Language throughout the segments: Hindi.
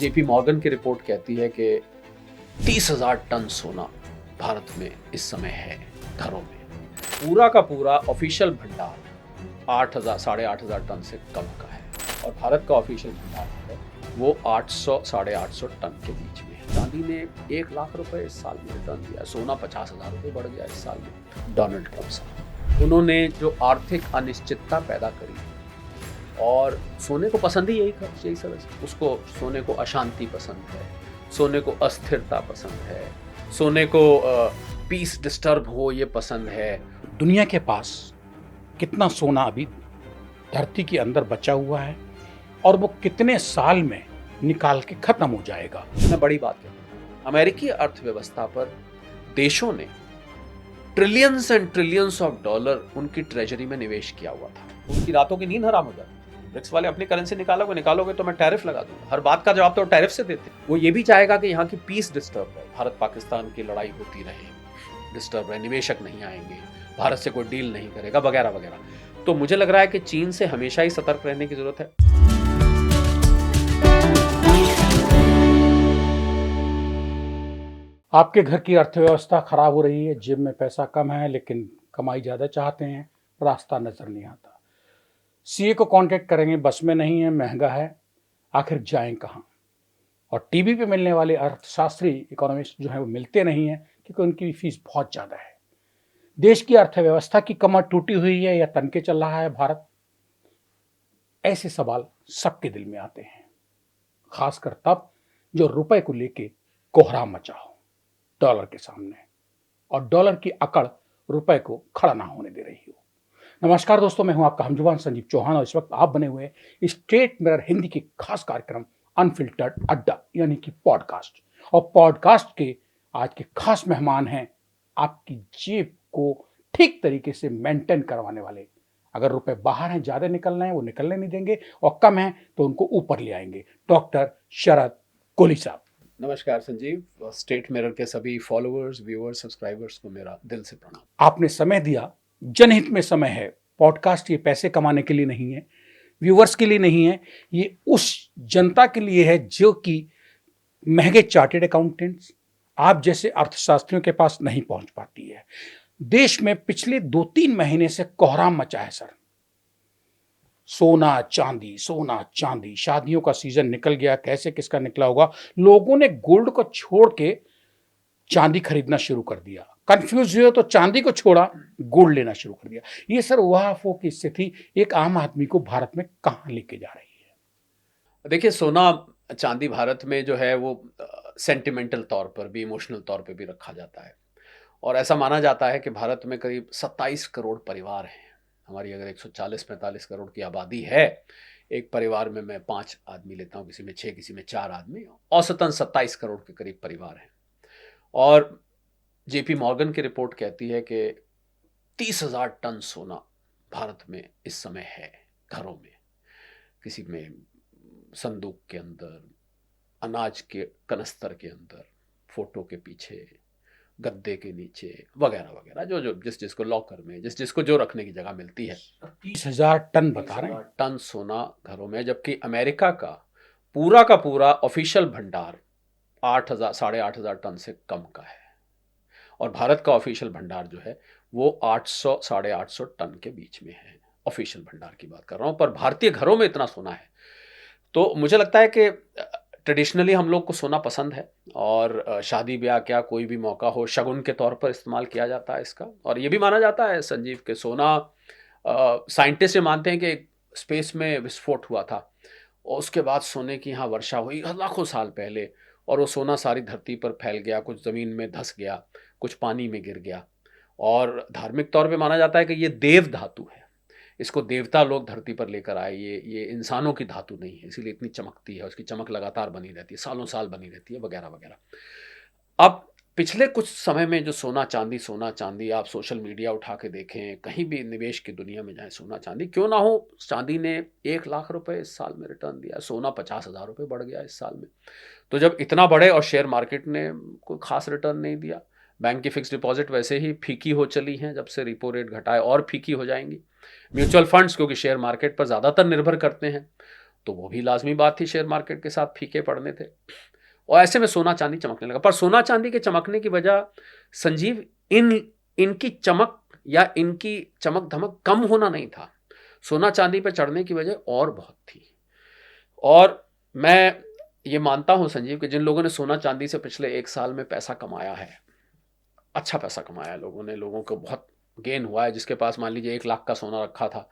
जेपी मॉर्गन की रिपोर्ट कहती है कि 30,000 टन सोना भारत में इस समय है घरों में। पूरा का पूरा ऑफिशियल भंडार 8,000 साढ़े 8,000 टन से कम का है और भारत का ऑफिशियल भंडार है वो 800 साढ़े 800 टन के बीच में है। गांधी ने 1 लाख रुपए इस साल में रिटर्न दिया, सोना 50,000 रुपये बढ़ गया इस साल में। डोनाल्ड ट्रंप साहब, उन्होंने जो आर्थिक अनिश्चितता पैदा करी और सोने को पसंद ही यही सब है। उसको सोने को अशांति पसंद है, सोने को अस्थिरता पसंद है, सोने को पीस डिस्टर्ब हो ये पसंद है। दुनिया के पास कितना सोना अभी धरती के अंदर बचा हुआ है और वो कितने साल में निकाल के खत्म हो जाएगा। मैं बड़ी बात कहता हूँ, अमेरिकी अर्थव्यवस्था पर देशों ने trillions and trillions of dollar उनकी ट्रेजरी में निवेश किया हुआ था। उनकी रातों की नींद हराम हो जाती। ब्रिक्स वाले अपनी करेंसी निकालोगे तो मैं टैरिफ लगा दूंगा। हर बात का जवाब तो टैरिफ से देते। वो ये भी चाहेगा कि यहाँ की पीस डिस्टर्ब रहे, भारत पाकिस्तान की लड़ाई होती रहे, डिस्टर्ब रहे, निवेशक नहीं आएंगे, भारत से कोई डील नहीं करेगा वगैरह वगैरह। तो मुझे लग रहा है कि चीन से हमेशा ही सतर्क रहने की जरूरत है। आपके घर की अर्थव्यवस्था खराब हो रही है, जेब में पैसा कम है लेकिन कमाई ज़्यादा चाहते हैं, रास्ता नजर नहीं आता। सीए को कांटेक्ट करेंगे, बस में नहीं है, महंगा है, आखिर जाएं कहाँ। और टीवी पे मिलने वाले अर्थशास्त्री, इकोनॉमिस्ट जो है वो मिलते नहीं हैं क्योंकि उनकी फीस बहुत ज़्यादा है। देश की अर्थव्यवस्था की कमर टूटी हुई है या तनके चल रहा है भारत? ऐसे सवाल सबके दिल में आते हैं, खासकर तब जो रुपए को लेके कोहराम मचा हो डॉलर के सामने और डॉलर की अकड़ रुपए को खड़ा ना होने दे रही हो। नमस्कार दोस्तों, मैं हूं आपका हमजुबान संजीव चौहान और इस वक्त आप बने हुए स्टेट मिरर हिंदी के खास कार्यक्रम अनफिल्टर्ड अड्डा यानी कि पॉडकास्ट। और पॉडकास्ट के आज के खास मेहमान हैं आपकी जेब को ठीक तरीके से मेंटेन करवाने वाले। अगर रुपए बाहर हैं, ज्यादा निकल रहे हैं, वो निकलने नहीं देंगे और कम है तो उनको ऊपर ले आएंगे। डॉक्टर शरद कोहली साहब। नमस्कार संजीव, स्टेट मिरर के सभी फॉलोअर्स, व्यूअर्स, सब्सक्राइबर्स को मेरा दिल से प्रणाम। आपने समय दिया, जनहित में समय है। पॉडकास्ट ये पैसे कमाने के लिए नहीं है, व्यूअर्स के लिए नहीं है, ये उस जनता के लिए है जो कि महंगे चार्टेड अकाउंटेंट्स, आप जैसे अर्थशास्त्रियों के पास नहीं पहुंच पाती है। देश में पिछले 2-3 महीने से कोहराम मचा है सर। सोना चांदी, शादियों का सीजन निकल गया, कैसे किसका निकला होगा। लोगों ने गोल्ड को छोड़ के चांदी खरीदना शुरू कर दिया, कंफ्यूज हुए तो चांदी को छोड़ा, गोल्ड लेना शुरू कर दिया। ये सर वहाफों की स्थिति एक आम आदमी को भारत में कहां लेके जा रही है? देखिए, सोना चांदी भारत में जो है वो सेंटिमेंटल तौर पर भी, इमोशनल तौर पर भी रखा जाता है और ऐसा माना जाता है कि भारत में करीब 27 करोड़ परिवार हैं। हमारी अगर 140-45 करोड़ की आबादी है, एक परिवार में मैं 5 आदमी लेता हूँ, किसी में 6, किसी में 4 आदमी, औसतन 27 करोड़ के करीब परिवार हैं। और जेपी मॉर्गन की रिपोर्ट कहती है कि 30,000 टन सोना भारत में इस समय है घरों में, किसी में संदूक के अंदर, अनाज के कनस्तर के अंदर, फोटो के पीछे, गद्दे के नीचे वगैरह वगैरह, जो जिसको लॉकर में, जिसको जो रखने की जगह मिलती है। 30,000 टन बता रहे हैं, टन सोना घरों में, जबकि अमेरिका का पूरा ऑफिशियल भंडार 8,000 साढ़े 8,000 टन से कम का है और भारत का ऑफिशियल भंडार जो है वो 800 साढ़े 800 टन के बीच में है। ऑफिशियल भंडार की बात कर रहा हूँ, पर भारतीय घरों में इतना सोना है। तो मुझे लगता है कि ट्रेडिशनली हम लोग को सोना पसंद है और शादी ब्याह, क्या कोई भी मौका हो, शगुन के तौर पर इस्तेमाल किया जाता है इसका। और ये भी माना जाता है संजीव के सोना, साइंटिस्ट ये मानते हैं कि स्पेस में विस्फोट हुआ था और उसके बाद सोने की यहाँ वर्षा हुई लाखों साल पहले और वो सोना सारी धरती पर फैल गया, कुछ ज़मीन में धंस गया, कुछ पानी में गिर गया। और धार्मिक तौर पे माना जाता है कि ये देव धातु है, इसको देवता लोग धरती पर लेकर आए, ये इंसानों की धातु नहीं है, इसीलिए इतनी चमकती है, उसकी चमक लगातार बनी रहती है, सालों साल बनी रहती है वगैरह वगैरह। अब पिछले कुछ समय में जो सोना चांदी आप सोशल मीडिया उठा के देखें, कहीं भी निवेश की दुनिया में जाए, सोना चांदी क्यों ना हो, चांदी ने 1 लाख रुपए इस साल में रिटर्न दिया, सोना 50,000 रुपये बढ़ गया इस साल में। तो जब इतना बढ़े और शेयर मार्केट ने कोई खास रिटर्न नहीं दिया, बैंक की फिक्स डिपॉजिट वैसे ही फीकी हो चली हैं, जब से रिपो रेट घटाए और फीकी हो जाएंगी। म्यूचुअल फंड्स क्योंकि शेयर मार्केट पर ज़्यादातर निर्भर करते हैं, तो वो भी लाजमी बात थी, शेयर मार्केट के साथ फीके पड़ने थे। और ऐसे में सोना चांदी चमकने लगा। पर सोना चांदी के चमकने की वजह संजीव इनकी चमक या इनकी चमक धमक कम होना नहीं था, सोना चांदी पर चढ़ने की वजह और बहुत थी। और मैं ये मानता हूं संजीव कि जिन लोगों ने सोना चांदी से पिछले 1 साल में पैसा कमाया है, अच्छा पैसा कमाया है लोगों ने, लोगों को बहुत गेन हुआ है। जिसके पास मान लीजिए 1 लाख का सोना रखा था,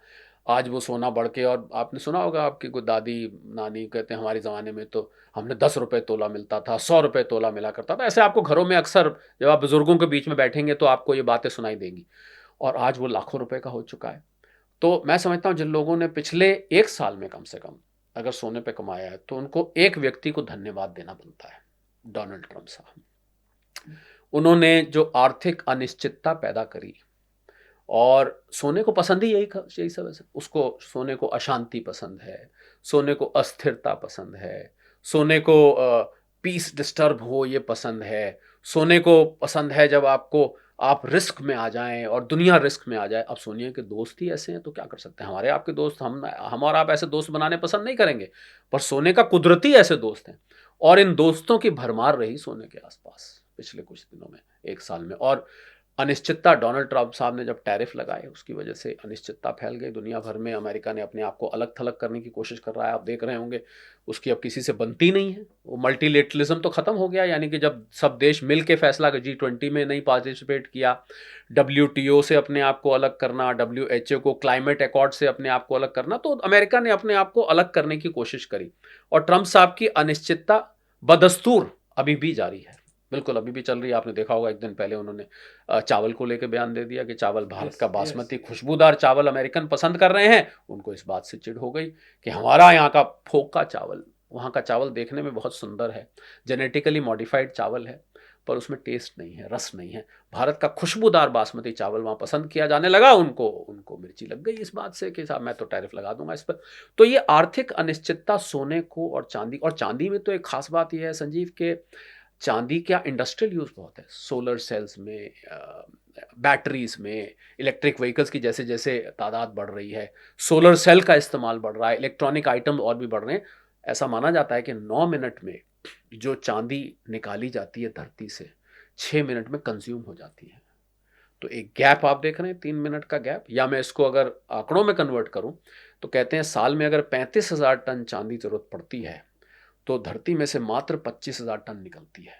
आज वो सोना बढ़ के, और आपने सुना होगा, आपकी कोई दादी नानी कहते हैं हमारे ज़माने में तो हमने 10 रुपये तोला मिलता था, 100 रुपये तोला मिला करता था। ऐसे आपको घरों में अक्सर जब आप बुजुर्गों के बीच में बैठेंगे तो आपको ये बातें सुनाई देंगी। और आज वो लाखों रुपए का हो चुका है। तो मैं समझता हूँ जिन लोगों ने पिछले 1 साल में कम से कम अगर सोने पे कमाया है तो उनको एक व्यक्ति को धन्यवाद देना बनता है, डोनाल्ड ट्रंप साहब। उन्होंने जो आर्थिक अनिश्चितता पैदा करी, और सोने को पसंद ही यही सब है। उसको सोने को अशांति पसंद है, सोने को अस्थिरता पसंद है, सोने को पीस डिस्टर्ब हो ये पसंद है, सोने को पसंद है जब आप रिस्क में आ जाएं और दुनिया रिस्क में आ जाए। अब सोनिया के दोस्त ही ऐसे हैं तो क्या कर सकते हैं, हमारे आपके दोस्त, हम और आप ऐसे दोस्त बनाने पसंद नहीं करेंगे, पर सोने का कुदरती ऐसे दोस्त हैं। और इन दोस्तों की भरमार रही सोने के आसपास पिछले कुछ दिनों में, 1 साल में। और अनिश्चितता, डोनाल्ड ट्रंप साहब ने जब टैरिफ लगाए उसकी वजह से अनिश्चितता फैल गई दुनिया भर में। अमेरिका ने अपने आप को अलग थलग करने की कोशिश कर रहा है, आप देख रहे होंगे, उसकी अब किसी से बनती नहीं है। वो मल्टीलेटरलिज्म तो खत्म हो गया, यानी कि जब सब देश मिल के फैसला, G20 में नहीं पार्टिसिपेट किया, WTO से अपने आप को अलग करना, WHO को क्लाइमेट अकॉर्ड से अपने आप को अलग करना, तो अमेरिका ने अपने आप को अलग करने की कोशिश करी। और ट्रंप साहब की अनिश्चितता बदस्तूर अभी भी जारी है, बिल्कुल अभी भी चल रही है। आपने देखा होगा, एक दिन पहले उन्होंने चावल को लेकर बयान दे दिया कि चावल भारत का बासमती खुशबूदार चावल अमेरिकन पसंद कर रहे हैं। उनको इस बात से चिढ़ हो गई कि हमारा यहाँ का फोका चावल, वहाँ का चावल देखने में बहुत सुंदर है, जेनेटिकली मॉडिफाइड चावल है, पर उसमें टेस्ट नहीं है, रस नहीं है। भारत का खुशबूदार बासमती चावल वहाँ पसंद किया जाने लगा। उनको मिर्ची लग गई इस बात से कि साहब मैं तो टैरिफ लगा दूंगा इस पर। तो ये आर्थिक अनिश्चितता सोने को और चांदी में तो एक खास बात यह है संजीव के चांदी का इंडस्ट्रियल यूज़ बहुत है, सोलर सेल्स में, बैटरीज में, इलेक्ट्रिक व्हीकल्स की जैसे जैसे तादाद बढ़ रही है, सोलर सेल का इस्तेमाल बढ़ रहा है, इलेक्ट्रॉनिक आइटम और भी बढ़ रहे हैं। ऐसा माना जाता है कि 9 मिनट में जो चांदी निकाली जाती है धरती से, 6 मिनट में कंज्यूम हो जाती है। तो एक गैप आप देख रहे हैं, 3 मिनट का गैप। या मैं इसको अगर आंकड़ों में कन्वर्ट करूं तो कहते हैं साल में अगर 35,000 टन चांदी जरूरत पड़ती है तो धरती में से मात्र 25,000 टन निकलती है।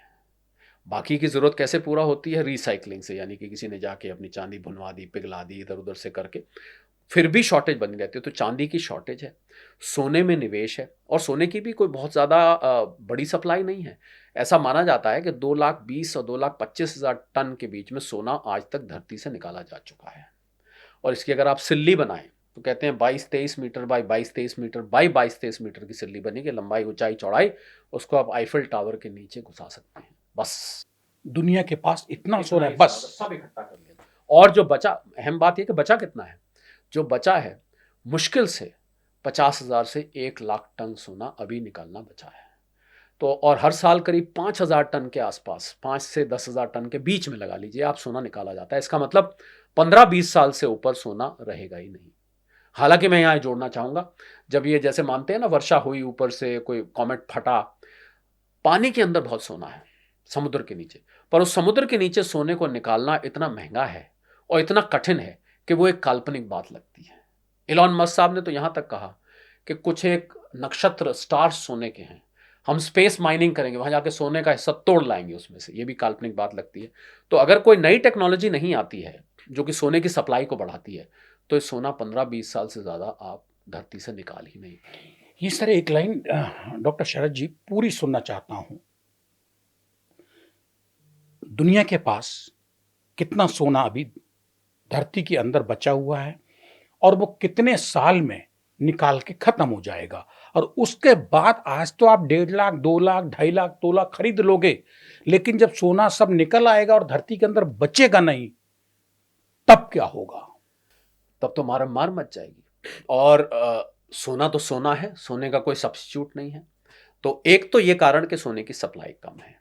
बाकी की ज़रूरत कैसे पूरा होती है? रिसाइकलिंग से, यानी कि किसी ने जाके अपनी चांदी भुनवा दी, पिघला दी, इधर उधर से करके, फिर भी शॉर्टेज बनी रहती है। तो चांदी की शॉर्टेज है, सोने में निवेश है, और सोने की भी कोई बहुत ज़्यादा बड़ी सप्लाई नहीं है। ऐसा माना जाता है कि 2,20,000 और 2,25,000 टन के बीच में सोना आज तक धरती से निकाला जा चुका है। और इसकी अगर आप सिल्ली बनाएं तो कहते हैं 22-23 metre by 22-23 metre by 22-23 metre की सिल्ली बनेगी, लंबाई ऊंचाई चौड़ाई। उसको आप आईफिल टावर के नीचे घुसा सकते हैं। बस दुनिया के पास इतना सोना है, बस सब इकट्ठा कर लिया। और जो बचा, अहम बात यह कि बचा कितना है, जो बचा है मुश्किल से 50,000 से 1,00,000 टन सोना अभी निकालना बचा है। तो और हर साल करीब 5,000 टन के आसपास, 5 से 10,000 टन के बीच में लगा लीजिए आप, सोना निकाला जाता है। इसका मतलब 15-20 साल से ऊपर सोना रहेगा ही नहीं। हालांकि मैं यहाँ जोड़ना चाहूँगा, जब ये जैसे मानते हैं ना वर्षा हुई, ऊपर से कोई कॉमेट फटा, पानी के अंदर बहुत सोना है समुद्र के नीचे, पर उस समुद्र के नीचे सोने को निकालना इतना महंगा है और इतना कठिन है कि वो एक काल्पनिक बात लगती है। इलॉन मस्क साहब ने तो यहाँ तक कहा कि कुछ एक नक्षत्र स्टार्स सोने के हैं, हम स्पेस माइनिंग करेंगे, वहाँ जाके सोने का हिस्सा तोड़ लाएंगे उसमें से। ये भी काल्पनिक बात लगती है। तो अगर कोई नई टेक्नोलॉजी नहीं आती है जो कि सोने की सप्लाई को बढ़ाती है, तो ये सोना 15-20 साल से ज़्यादा आप धरती से निकाल ही नहीं पाएंगे। ये सर एक लाइन डॉक्टर शरद जी पूरी सुनना चाहता हूँ। दुनिया के पास कितना सोना अभी धरती के अंदर बचा हुआ है और वो कितने साल में निकाल के खत्म हो जाएगा, और उसके बाद आज तो आप 1.5 लाख, 2 लाख, 2.5 लाख तोला खरीद लोगे, लेकिन जब सोना सब निकल आएगा और धरती के अंदर बचेगा नहीं, तब क्या होगा? तब तो मार मच जाएगी। और सोना तो सोना है, सोने का कोई सब्स्टिट्यूट नहीं है। तो एक तो ये कारण कि सोने की सप्लाई कम है,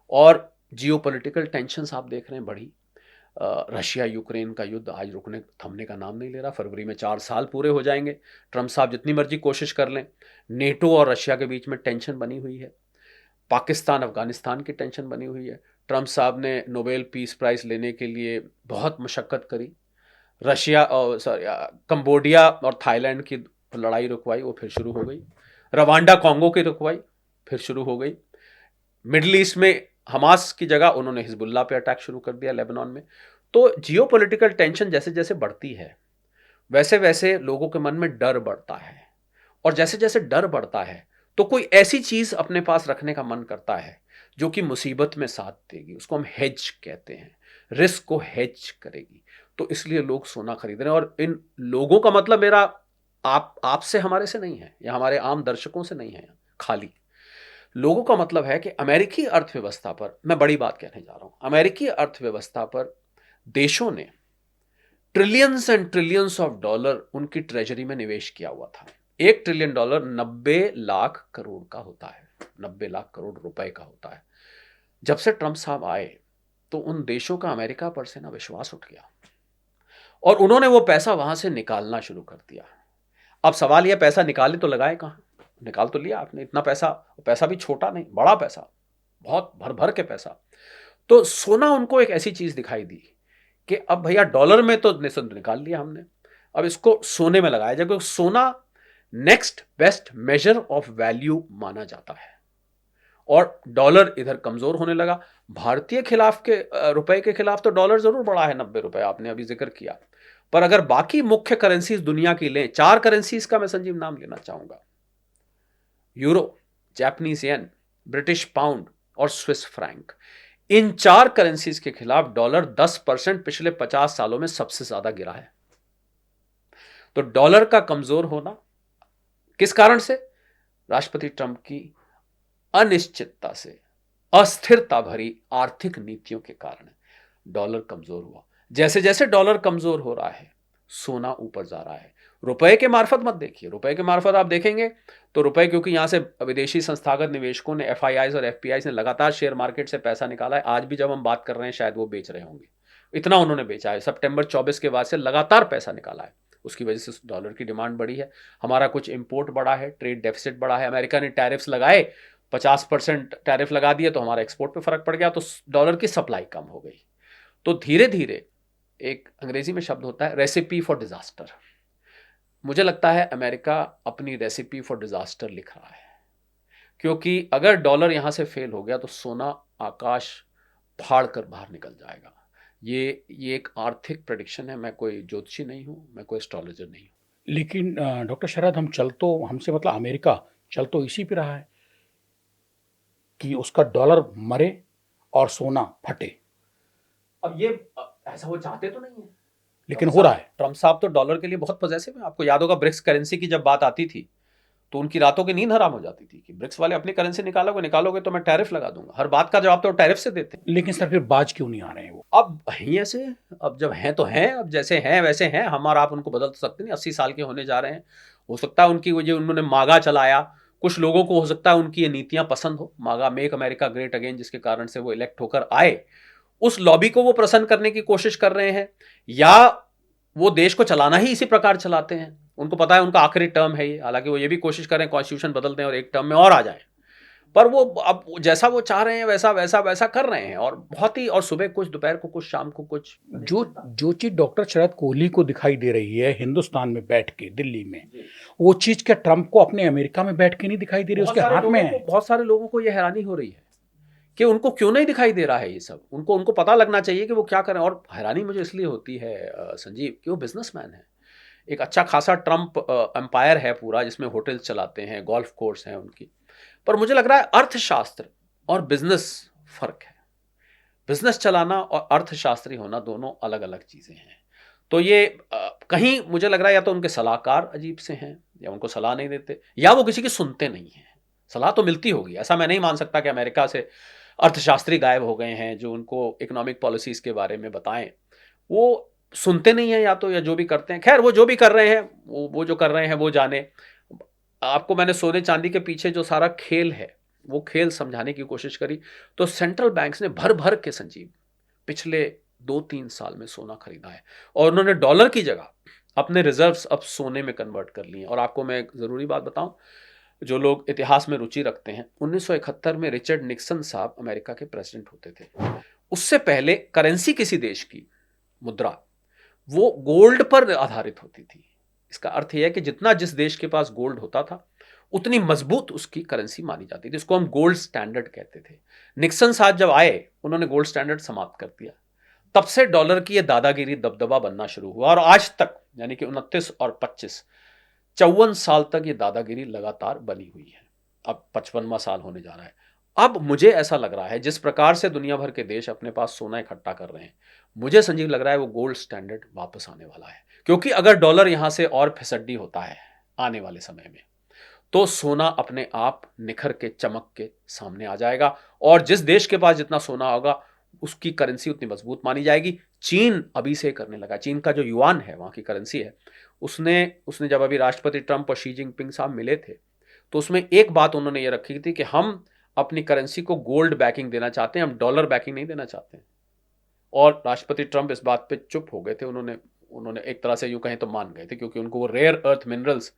और जियोपॉलिटिकल टेंशन्स आप देख रहे हैं बढ़ी। रशिया यूक्रेन का युद्ध आज रुकने थमने का नाम नहीं ले रहा। फरवरी में 4 साल पूरे हो जाएंगे। ट्रम्प साहब जितनी मर्जी कोशिश कर लें, नेटो और रशिया के बीच में टेंशन बनी हुई है, पाकिस्तान अफगानिस्तान की टेंशन बनी हुई है। ट्रम्प साहब ने नोबेल पीस प्राइज लेने के लिए बहुत मशक्क़त करी, रशिया और कंबोडिया और थाईलैंड की लड़ाई रुकवाई, वो फिर शुरू हो गई। रवांडा कॉन्गो की रुकवाई, फिर शुरू हो गई। मिडल ईस्ट में हमास की जगह उन्होंने हिजबुल्लाह पे अटैक शुरू कर दिया लेबनान में। तो जियोपॉलिटिकल टेंशन जैसे जैसे बढ़ती है, वैसे वैसे लोगों के मन में डर बढ़ता है, और जैसे जैसे डर बढ़ता है तो कोई ऐसी चीज अपने पास रखने का मन करता है जो कि मुसीबत में साथ देगी। उसको हम हेज कहते हैं, रिस्क को हेज करेगी। तो इसलिए लोग सोना खरीद रहे हैं। और इन लोगों का मतलब मेरा आपसे हमारे से नहीं है, या हमारे आम दर्शकों से नहीं है, खाली लोगों का मतलब है कि अमेरिकी अर्थव्यवस्था पर मैं बड़ी बात कहने जा रहा हूं। अमेरिकी अर्थव्यवस्था पर देशों ने trillions and trillions of dollar उनकी ट्रेजरी में निवेश किया हुआ था। $1 ट्रिलियन 90 लाख करोड़ का होता है, 90 लाख करोड़ रुपए का होता है। जब से ट्रंप साहब आए तो उन देशों का अमेरिका पर से ना विश्वास उठ गया, और उन्होंने वो पैसा वहां से निकालना शुरू कर दिया। अब सवाल यह, पैसा निकाले तो लगाए कहां? निकाल तो लिया आपने इतना पैसा, पैसा भी छोटा नहीं, बड़ा पैसा, बहुत भर भर के पैसा। तो सोना उनको एक ऐसी चीज दिखाई दी कि अब भैया डॉलर में तो निकाल लिया हमने, अब इसको सोने में लगाया जाए, क्योंकि सोना next best measure of value माना जाता है। और डॉलर इधर कमजोर होने लगा। भारतीय खिलाफ के रुपए के खिलाफ तो डॉलर जरूर बढ़ा है, 90 रुपए आपने अभी जिक्र किया, पर अगर बाकी मुख्य करेंसीज दुनिया की लें, 4 करेंसीज का मैं संजीव नाम लेना चाहूंगा, euro, Japanese yen, British pound और स्विस फ्रैंक। इन 4 करेंसीज के खिलाफ डॉलर 10% पिछले 50 सालों में सबसे ज्यादा गिरा है। तो डॉलर का कमजोर होना किस कारण से? राष्ट्रपति ट्रंप की अनिश्चितता से, अस्थिरता भरी आर्थिक नीतियों के कारण डॉलर कमजोर हुआ। जैसे जैसे डॉलर कमजोर हो रहा है, सोना ऊपर जा रहा है। रुपए के मार्फत मत देखिए, रुपए के मार्फत आप देखेंगे तो रुपए, क्योंकि यहां से विदेशी संस्थागत निवेशकों ने, एफआईआईज और एफपीआईज ने लगातार शेयर मार्केट से पैसा निकाला है। आज भी जब हम बात कर रहे हैं शायद वो बेच रहे होंगे, इतना उन्होंने बेचा है। सितंबर 24 के बाद से लगातार पैसा निकाला है, उसकी वजह से डॉलर की डिमांड बढ़ी है। हमारा कुछ इंपोर्ट बढ़ा है, ट्रेड डेफिसिट बढ़ा है। अमेरिका ने टैरिफ्स लगाए, 50% टैरिफ लगा दिए, तो हमारा एक्सपोर्ट पे फर्क पड़ गया, तो डॉलर की सप्लाई कम हो गई। तो धीरे धीरे, एक अंग्रेजी में शब्द होता है रेसिपी फॉर डिजास्टर, मुझे लगता है अमेरिका अपनी रेसिपी फॉर डिजास्टर लिख रहा है। क्योंकि अगर डॉलर यहां से फेल हो गया तो सोना आकाश फाड़ कर बाहर निकल जाएगा। ये एक आर्थिक प्रेडिक्शन है। मैं कोई ज्योतिषी नहीं हूं, मैं कोई एस्ट्रोलॉजर नहीं हूं। लेकिन डॉक्टर शरद, हम चल तो, हमसे मतलब अमेरिका चल तो इसी पे रहा है कि उसका डॉलर मरे और सोना फटे। अब ये ऐसा वो चाहते तो नहीं है, लेकिन हो रहा है। ट्रम्प साहब तो डॉलर के लिए बहुत पॉजिटिव है। आपको याद होगा ब्रिक्स करेंसी की जब बात आती थी तो उनकी रातों की नींद हराम हो जाती थी कि ब्रिक्स वाले अपनी करेंसी निकालोगे तो मैं टैरिफ लगा दूंगा। हर बात का जवाब तो टैरिफ से देते हैं। लेकिन सर फिर बाज क्यों नहीं आ रहे हैं वो? अब ही ऐसे, अब जब हैं तो हैं, अब जैसे हैं वैसे हैं। हम और आप उनको बदल तो सकते नहीं, 80 साल के होने जा रहे हैं। हो सकता है उनकी वजह, उन्होंने मागा चलाया, कुछ लोगों को हो सकता है उनकी ये नीतियां पसंद हो, मागा, मेक अमेरिका ग्रेट अगेन, जिसके कारण से वो इलेक्ट होकर आए, उस लॉबी को वो प्रसन्न करने की कोशिश कर रहे हैं, या वो देश को चलाना ही इसी प्रकार चलाते हैं। उनको पता है उनका आखिरी टर्म है ये, हालांकि वो ये भी कोशिश कर रहे हैं कॉन्स्टिट्यूशन बदल दें और एक टर्म में और आ जाएं, पर वो अब जैसा वो चाह रहे हैं वैसा वैसा वैसा कर रहे हैं। और बहुत ही, और सुबह कुछ, दोपहर को कुछ, शाम को कुछ। जो चीज डॉक्टर शरद कोहली को दिखाई दे रही है हिंदुस्तान में बैठ के दिल्ली में, वो चीज क्या ट्रंप को अपने अमेरिका में बैठ के नहीं दिखाई दे रही? उसके हाथ में है। बहुत सारे लोगों को यह हैरानी हो रही है कि उनको क्यों नहीं दिखाई दे रहा है ये सब। उनको पता लगना चाहिए कि वो क्या कर रहे हैं। और हैरानी मुझे इसलिए होती है संजीव कि वो बिजनेसमैन है। एक अच्छा खासा ट्रंप एम्पायर है पूरा, जिसमें होटल चलाते हैं, गोल्फ कोर्स हैं उनकी। पर मुझे लग रहा है अर्थशास्त्र और बिजनेस फर्क है। बिजनेस चलाना और अर्थशास्त्री होना दोनों अलग अलग चीजें हैं। तो ये कहीं मुझे लग रहा है या तो उनके सलाहकार अजीब से हैं, या उनको सलाह नहीं देते, या वो किसी की सुनते नहीं हैं। सलाह तो मिलती होगी, ऐसा मैं नहीं मान सकता कि अमेरिका से अर्थशास्त्री गायब हो गए हैं जो उनको इकोनॉमिक पॉलिसीज के बारे में बताएं। वो सुनते नहीं है, या तो, या जो भी करते हैं, खैर वो जो भी कर रहे हैं, वो जो कर रहे हैं वो जाने। आपको मैंने सोने चांदी के पीछे जो सारा खेल है वो खेल समझाने की कोशिश करी। तो सेंट्रल बैंक्स ने भर भर के संजीव पिछले 2-3 साल में सोना खरीदा है, और उन्होंने डॉलर की जगह अपने रिजर्व्स अब सोने में कन्वर्ट कर लिए हैं। और आपको मैं एक ज़रूरी बात बताऊं, जो लोग इतिहास में रुचि रखते हैं, 1971 में रिचर्ड निक्सन साहब अमेरिका के प्रेसिडेंट होते थे। उससे पहले करेंसी किसी देश की, मुद्रा, वो गोल्ड पर आधारित होती थी। इसका अर्थ यह है कि जितना जिस देश के पास गोल्ड होता था, उतनी मजबूत उसकी करेंसी मानी जाती थी। इसको हम गोल्ड स्टैंडर्ड कहते थे। निक्सन साहब जब आए, उन्होंने गोल्ड स्टैंडर्ड समाप्त कर दिया। तब से डॉलर की यह दादागिरी, दबदबा बनना शुरू हुआ, और आज तक, यानी कि 29 और 25, 54 साल तक ये दादागिरी लगातार बनी हुई है। अब 55वां साल होने जा रहा है। अब मुझे ऐसा लग रहा है, जिस प्रकार से दुनिया भर के देश अपने पास सोना इकट्ठा कर रहे हैं, मुझे संजीव लग रहा है वो गोल्ड स्टैंडर्ड वापस आने वाला है। क्योंकि अगर डॉलर यहां से और फिसड्डी होता है आने वाले समय में, तो सोना अपने आप निखर के, चमक के सामने आ जाएगा, और जिस देश के पास जितना सोना होगा, उसकी करेंसी उतनी मजबूत मानी जाएगी। चीन अभी से करने लगा। चीन का जो युआन है, वहां की करेंसी है, उसने जब अभी राष्ट्रपति ट्रंप और शी जिनपिंग साहब मिले थे, तो उसमें एक बात उन्होंने ये रखी थी कि हम अपनी करेंसी को गोल्ड बैकिंग देना चाहते हैं, हम डॉलर बैकिंग नहीं देना चाहते हैं। और राष्ट्रपति ट्रंप इस बात पे चुप हो गए थे। उन्होंने एक तरह से यूं कहें तो मान गए थे, क्योंकि उनको वो रेयर अर्थ मिनरल्स,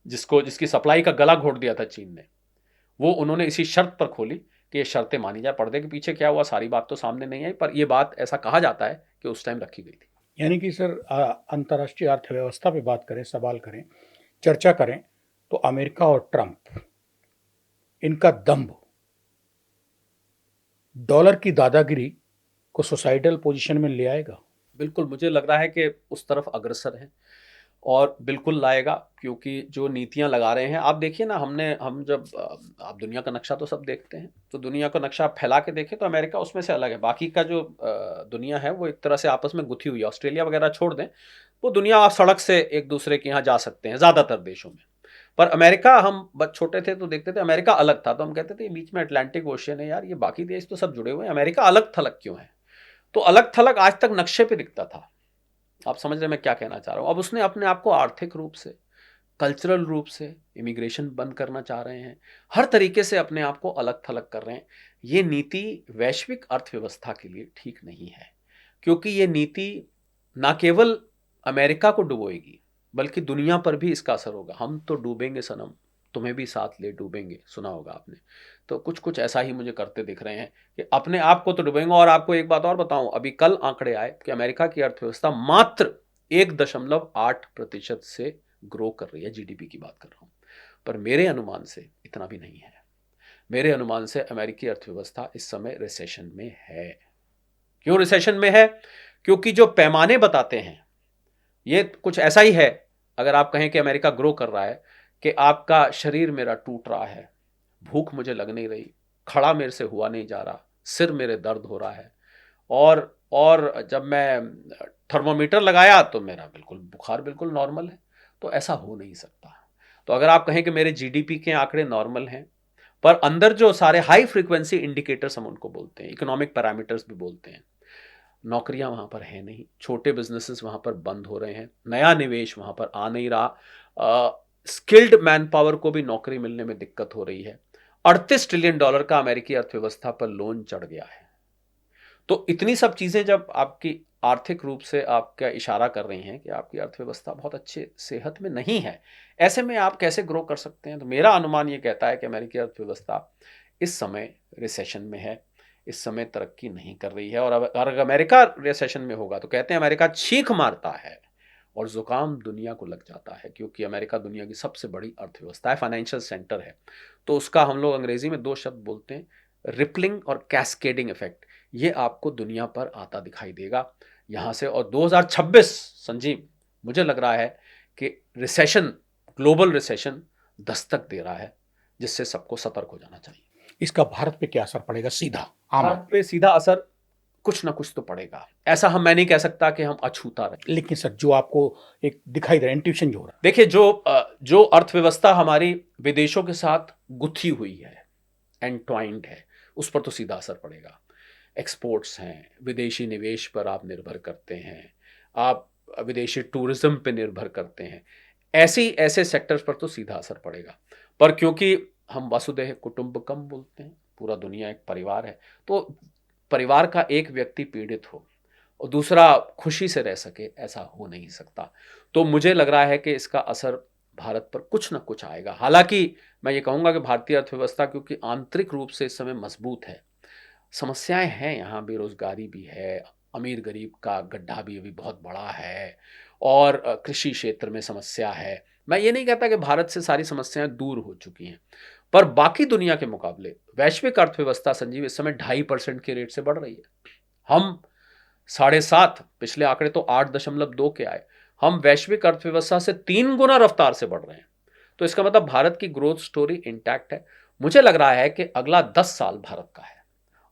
जिसकी सप्लाई का गला घोट दिया था चीन ने, वो उन्होंने इसी शर्त पर खोली कि ये शर्तें मानी जाए। पर्दे के पीछे क्या हुआ, सारी बात तो सामने नहीं आई, पर यह बात ऐसा कहा जाता है कि उस टाइम रखी गई थी। यानी कि सर, अंतर्राष्ट्रीय अर्थव्यवस्था पे बात करें, सवाल करें, चर्चा करें, तो अमेरिका और ट्रंप, इनका दंभ डॉलर की दादागिरी को सुसाइडल पोजीशन में ले आएगा। बिल्कुल, मुझे लग रहा है कि उस तरफ अग्रसर है, और बिल्कुल लाएगा, क्योंकि जो नीतियां लगा रहे हैं, आप देखिए ना, हम जब आप दुनिया का नक्शा तो सब देखते हैं, तो दुनिया का नक्शा आप फैला के देखें तो अमेरिका उसमें से अलग है। बाकी का जो दुनिया है, वो एक तरह से आपस में गुथी हुई है। ऑस्ट्रेलिया वगैरह छोड़ दें, वो दुनिया आप सड़क से एक दूसरे के यहाँ जा सकते हैं ज़्यादातर देशों में। पर अमेरिका, हम बच छोटे थे तो देखते थे अमेरिका अलग था, तो हम कहते थे ये बीच में अटलांटिक ओशियन है यार, ये बाकी देश तो सब जुड़े हुए हैं, अमेरिका अलग थलग क्यों है। तो अलग थलग आज तक नक्शे पे दिखता था। आप समझ रहे मैं क्या कहना चाह रहा हूं। अब उसने अपने आप को आर्थिक रूप से, कल्चरल रूप से, इमिग्रेशन बंद करना चाह रहे हैं, हर तरीके से अपने आप को अलग थलग कर रहे हैं। ये नीति वैश्विक अर्थव्यवस्था के लिए ठीक नहीं है, क्योंकि ये नीति ना केवल अमेरिका को डुबोएगी, बल्कि दुनिया पर भी इसका असर होगा। हम तो डूबेंगे सनम, तुम्हें भी साथ ले डूबेंगे, सुना होगा आपने। तो कुछ कुछ ऐसा ही मुझे करते दिख रहे हैं कि अपने आप को तो डूबेंगे। और आपको एक बात और बताऊं, अभी कल आंकड़े आए कि अमेरिका की अर्थव्यवस्था मात्र 1.8% से ग्रो कर रही है। जीडीपी की बात कर रहा हूं, पर मेरे अनुमान से इतना भी नहीं है। मेरे अनुमान से अमेरिकी अर्थव्यवस्था इस समय रिसेशन में है। क्यों रिसेशन में है? क्योंकि जो पैमाने बताते हैं, ये कुछ ऐसा ही है। अगर आप कहें कि अमेरिका ग्रो कर रहा है, कि आपका शरीर मेरा टूट रहा है, भूख मुझे लग नहीं रही, खड़ा मेरे से हुआ नहीं जा रहा, सिर मेरे दर्द हो रहा है, और जब मैं थर्मोमीटर लगाया तो मेरा बिल्कुल बुखार बिल्कुल नॉर्मल है। तो ऐसा हो नहीं सकता। तो अगर आप कहें कि मेरे जीडीपी के आंकड़े नॉर्मल हैं, पर अंदर जो सारे हाई फ्रीक्वेंसी इंडिकेटर्स हम उनको बोलते हैं, इकोनॉमिक पैरामीटर्स भी बोलते हैं, नौकरियां वहां पर है नहीं, छोटे बिजनेसेस वहां पर बंद हो रहे हैं, नया निवेश वहां पर आ नहीं रहा, स्किल्ड मैन पावर को भी नौकरी मिलने में दिक्कत हो रही है। $38 ट्रिलियन का अमेरिकी अर्थव्यवस्था पर लोन चढ़ गया है। तो इतनी सब चीजें जब आपकी आर्थिक रूप से आपका इशारा कर रही हैं कि आपकी अर्थव्यवस्था बहुत अच्छे सेहत में नहीं है, ऐसे में आप कैसे ग्रो कर सकते हैं? तो मेरा अनुमान ये कहता है कि अमेरिकी अर्थव्यवस्था इस समय रिसेशन में है, इस समय तरक्की नहीं कर रही है। और अगर अमेरिका रिसेशन में होगा तो कहते हैं अमेरिका छींक मारता है और जुकाम दुनिया को लग जाता है, क्योंकि अमेरिका दुनिया की सबसे बड़ी अर्थव्यवस्था है, फाइनेंशियल सेंटर है। तो उसका हम लोग अंग्रेजी में 2 शब्द बोलते हैं, रिपलिंग और कैस्केडिंग इफेक्ट। ये आपको दुनिया पर आता दिखाई देगा यहाँ से। और 2026, संजीव, मुझे लग रहा है कि रिसेशन, ग्लोबल रिसेशन दस्तक दे रहा है, जिससे सबको सतर्क हो जाना चाहिए। इसका भारत पे क्या असर पड़ेगा? सीधा भारत पे सीधा असर कुछ ना कुछ तो पड़ेगा। ऐसा मैं नहीं कह सकता कि हम अछूता रहे। लेकिन सर, जो आपको एक दिखाई दे रहा है, इंट्यूशन जो हो रहा है, देखिए, जो अर्थव्यवस्था हमारी विदेशों के साथ गुथी हुई है, एंट्वाइंड है, उस पर तो सीधा असर पड़ेगा। एक्सपोर्ट्स हैं, विदेशी निवेश पर आप निर्भर करते हैं, आप विदेशी टूरिज्म पे निर्भर करते हैं, ऐसे सेक्टर्स पर तो सीधा असर पड़ेगा। पर क्योंकि हम वसुधैव कुटुंबकम बोलते हैं, पूरा दुनिया एक परिवार है, तो परिवार का एक व्यक्ति पीड़ित हो और दूसरा खुशी से रह सके, ऐसा हो नहीं सकता। तो मुझे लग रहा है कि इसका असर भारत पर कुछ ना कुछ आएगा। हालांकि मैं ये कहूँगा कि भारतीय अर्थव्यवस्था क्योंकि आंतरिक रूप से इस समय मजबूत है, समस्याएं हैं यहाँ, बेरोजगारी भी है, अमीर गरीब का गड्ढा भी अभी बहुत बड़ा है, और कृषि क्षेत्र में समस्या है। मैं ये नहीं कहता कि भारत से सारी समस्याएं दूर हो चुकी हैं, पर बाकी दुनिया के मुकाबले वैश्विक अर्थव्यवस्था संजीव इस समय 2.5% के रेट से बढ़ रही है। हम 7.5, पिछले आंकड़े तो 8.2 के आए, हम वैश्विक अर्थव्यवस्था से 3 गुना रफ्तार से बढ़ रहे हैं। तो इसका मतलब भारत की ग्रोथ स्टोरी इंटैक्ट है। मुझे लग रहा है कि अगला 10 साल भारत का है,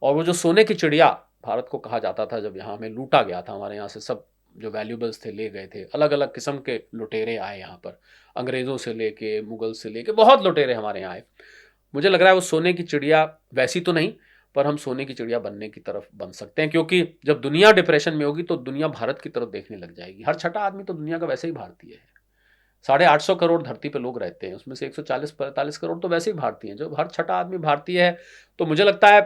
और वो जो सोने की चिड़िया भारत को कहा जाता था, जब यहाँ हमें लूटा गया था, हमारे यहाँ से सब जो वैल्यूबल्स थे ले गए थे, अलग अलग किस्म के लुटेरे आए यहाँ पर, अंग्रेज़ों से लेके, मुगल से लेके बहुत लुटेरे हमारे यहाँ आए। मुझे लग रहा है वो सोने की चिड़िया वैसी तो नहीं, पर हम सोने की चिड़िया बनने की तरफ बन सकते हैं, क्योंकि जब दुनिया डिप्रेशन में होगी तो दुनिया भारत की तरफ देखने लग जाएगी। हर छठा आदमी तो दुनिया का वैसे ही भारतीय है। 850 करोड़ धरती पे लोग रहते हैं, उसमें से 140-45 करोड़ तो वैसे ही भारतीय हैं। जो हर छठा आदमी भारतीय है, तो मुझे लगता है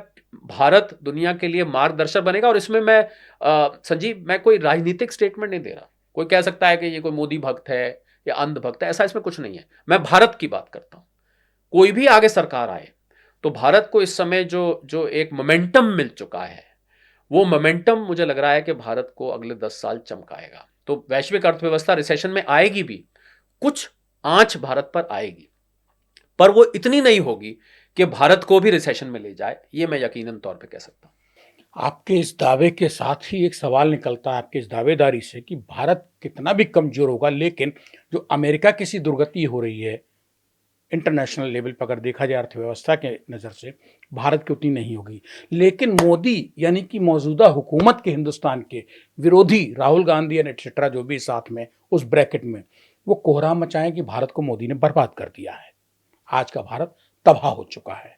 भारत दुनिया के लिए मार्गदर्शक बनेगा। और इसमें मैं संजीव, मैं कोई राजनीतिक स्टेटमेंट नहीं दे रहा। कोई कह सकता है कि ये कोई मोदी भक्त है या अंध भक्त है, ऐसा इसमें कुछ नहीं है। मैं भारत की बात करता हूं। कोई भी आगे सरकार आए तो भारत को इस समय जो जो एक मोमेंटम मिल चुका है, वो मोमेंटम मुझे लग रहा है कि भारत को अगले 10 साल चमकाएगा। तो वैश्विक अर्थव्यवस्था रिसेशन में आएगी भी, कुछ आंच भारत पर आएगी, पर वो इतनी नहीं होगी कि भारत को भी रिसेशन में ले जाए, ये मैं यकीनन तौर पे कह सकता हूं। आपके इस दावे के साथ ही एक सवाल निकलता है आपके इस दावेदारी से कि भारत कितना भी कमजोर होगा, लेकिन जो अमेरिका की सी दुर्गति हो रही है इंटरनेशनल लेवल पर, अगर देखा जाए अर्थव्यवस्था के नज़र से, भारत की उतनी नहीं होगी। लेकिन मोदी यानी कि मौजूदा हुकूमत के, हिंदुस्तान के विरोधी राहुल गांधी एंड एटसेट्रा जो भी साथ में उस ब्रैकेट में, वो कोहराम मचाएं कि भारत को मोदी ने बर्बाद कर दिया है, आज का भारत तबाह हो चुका है।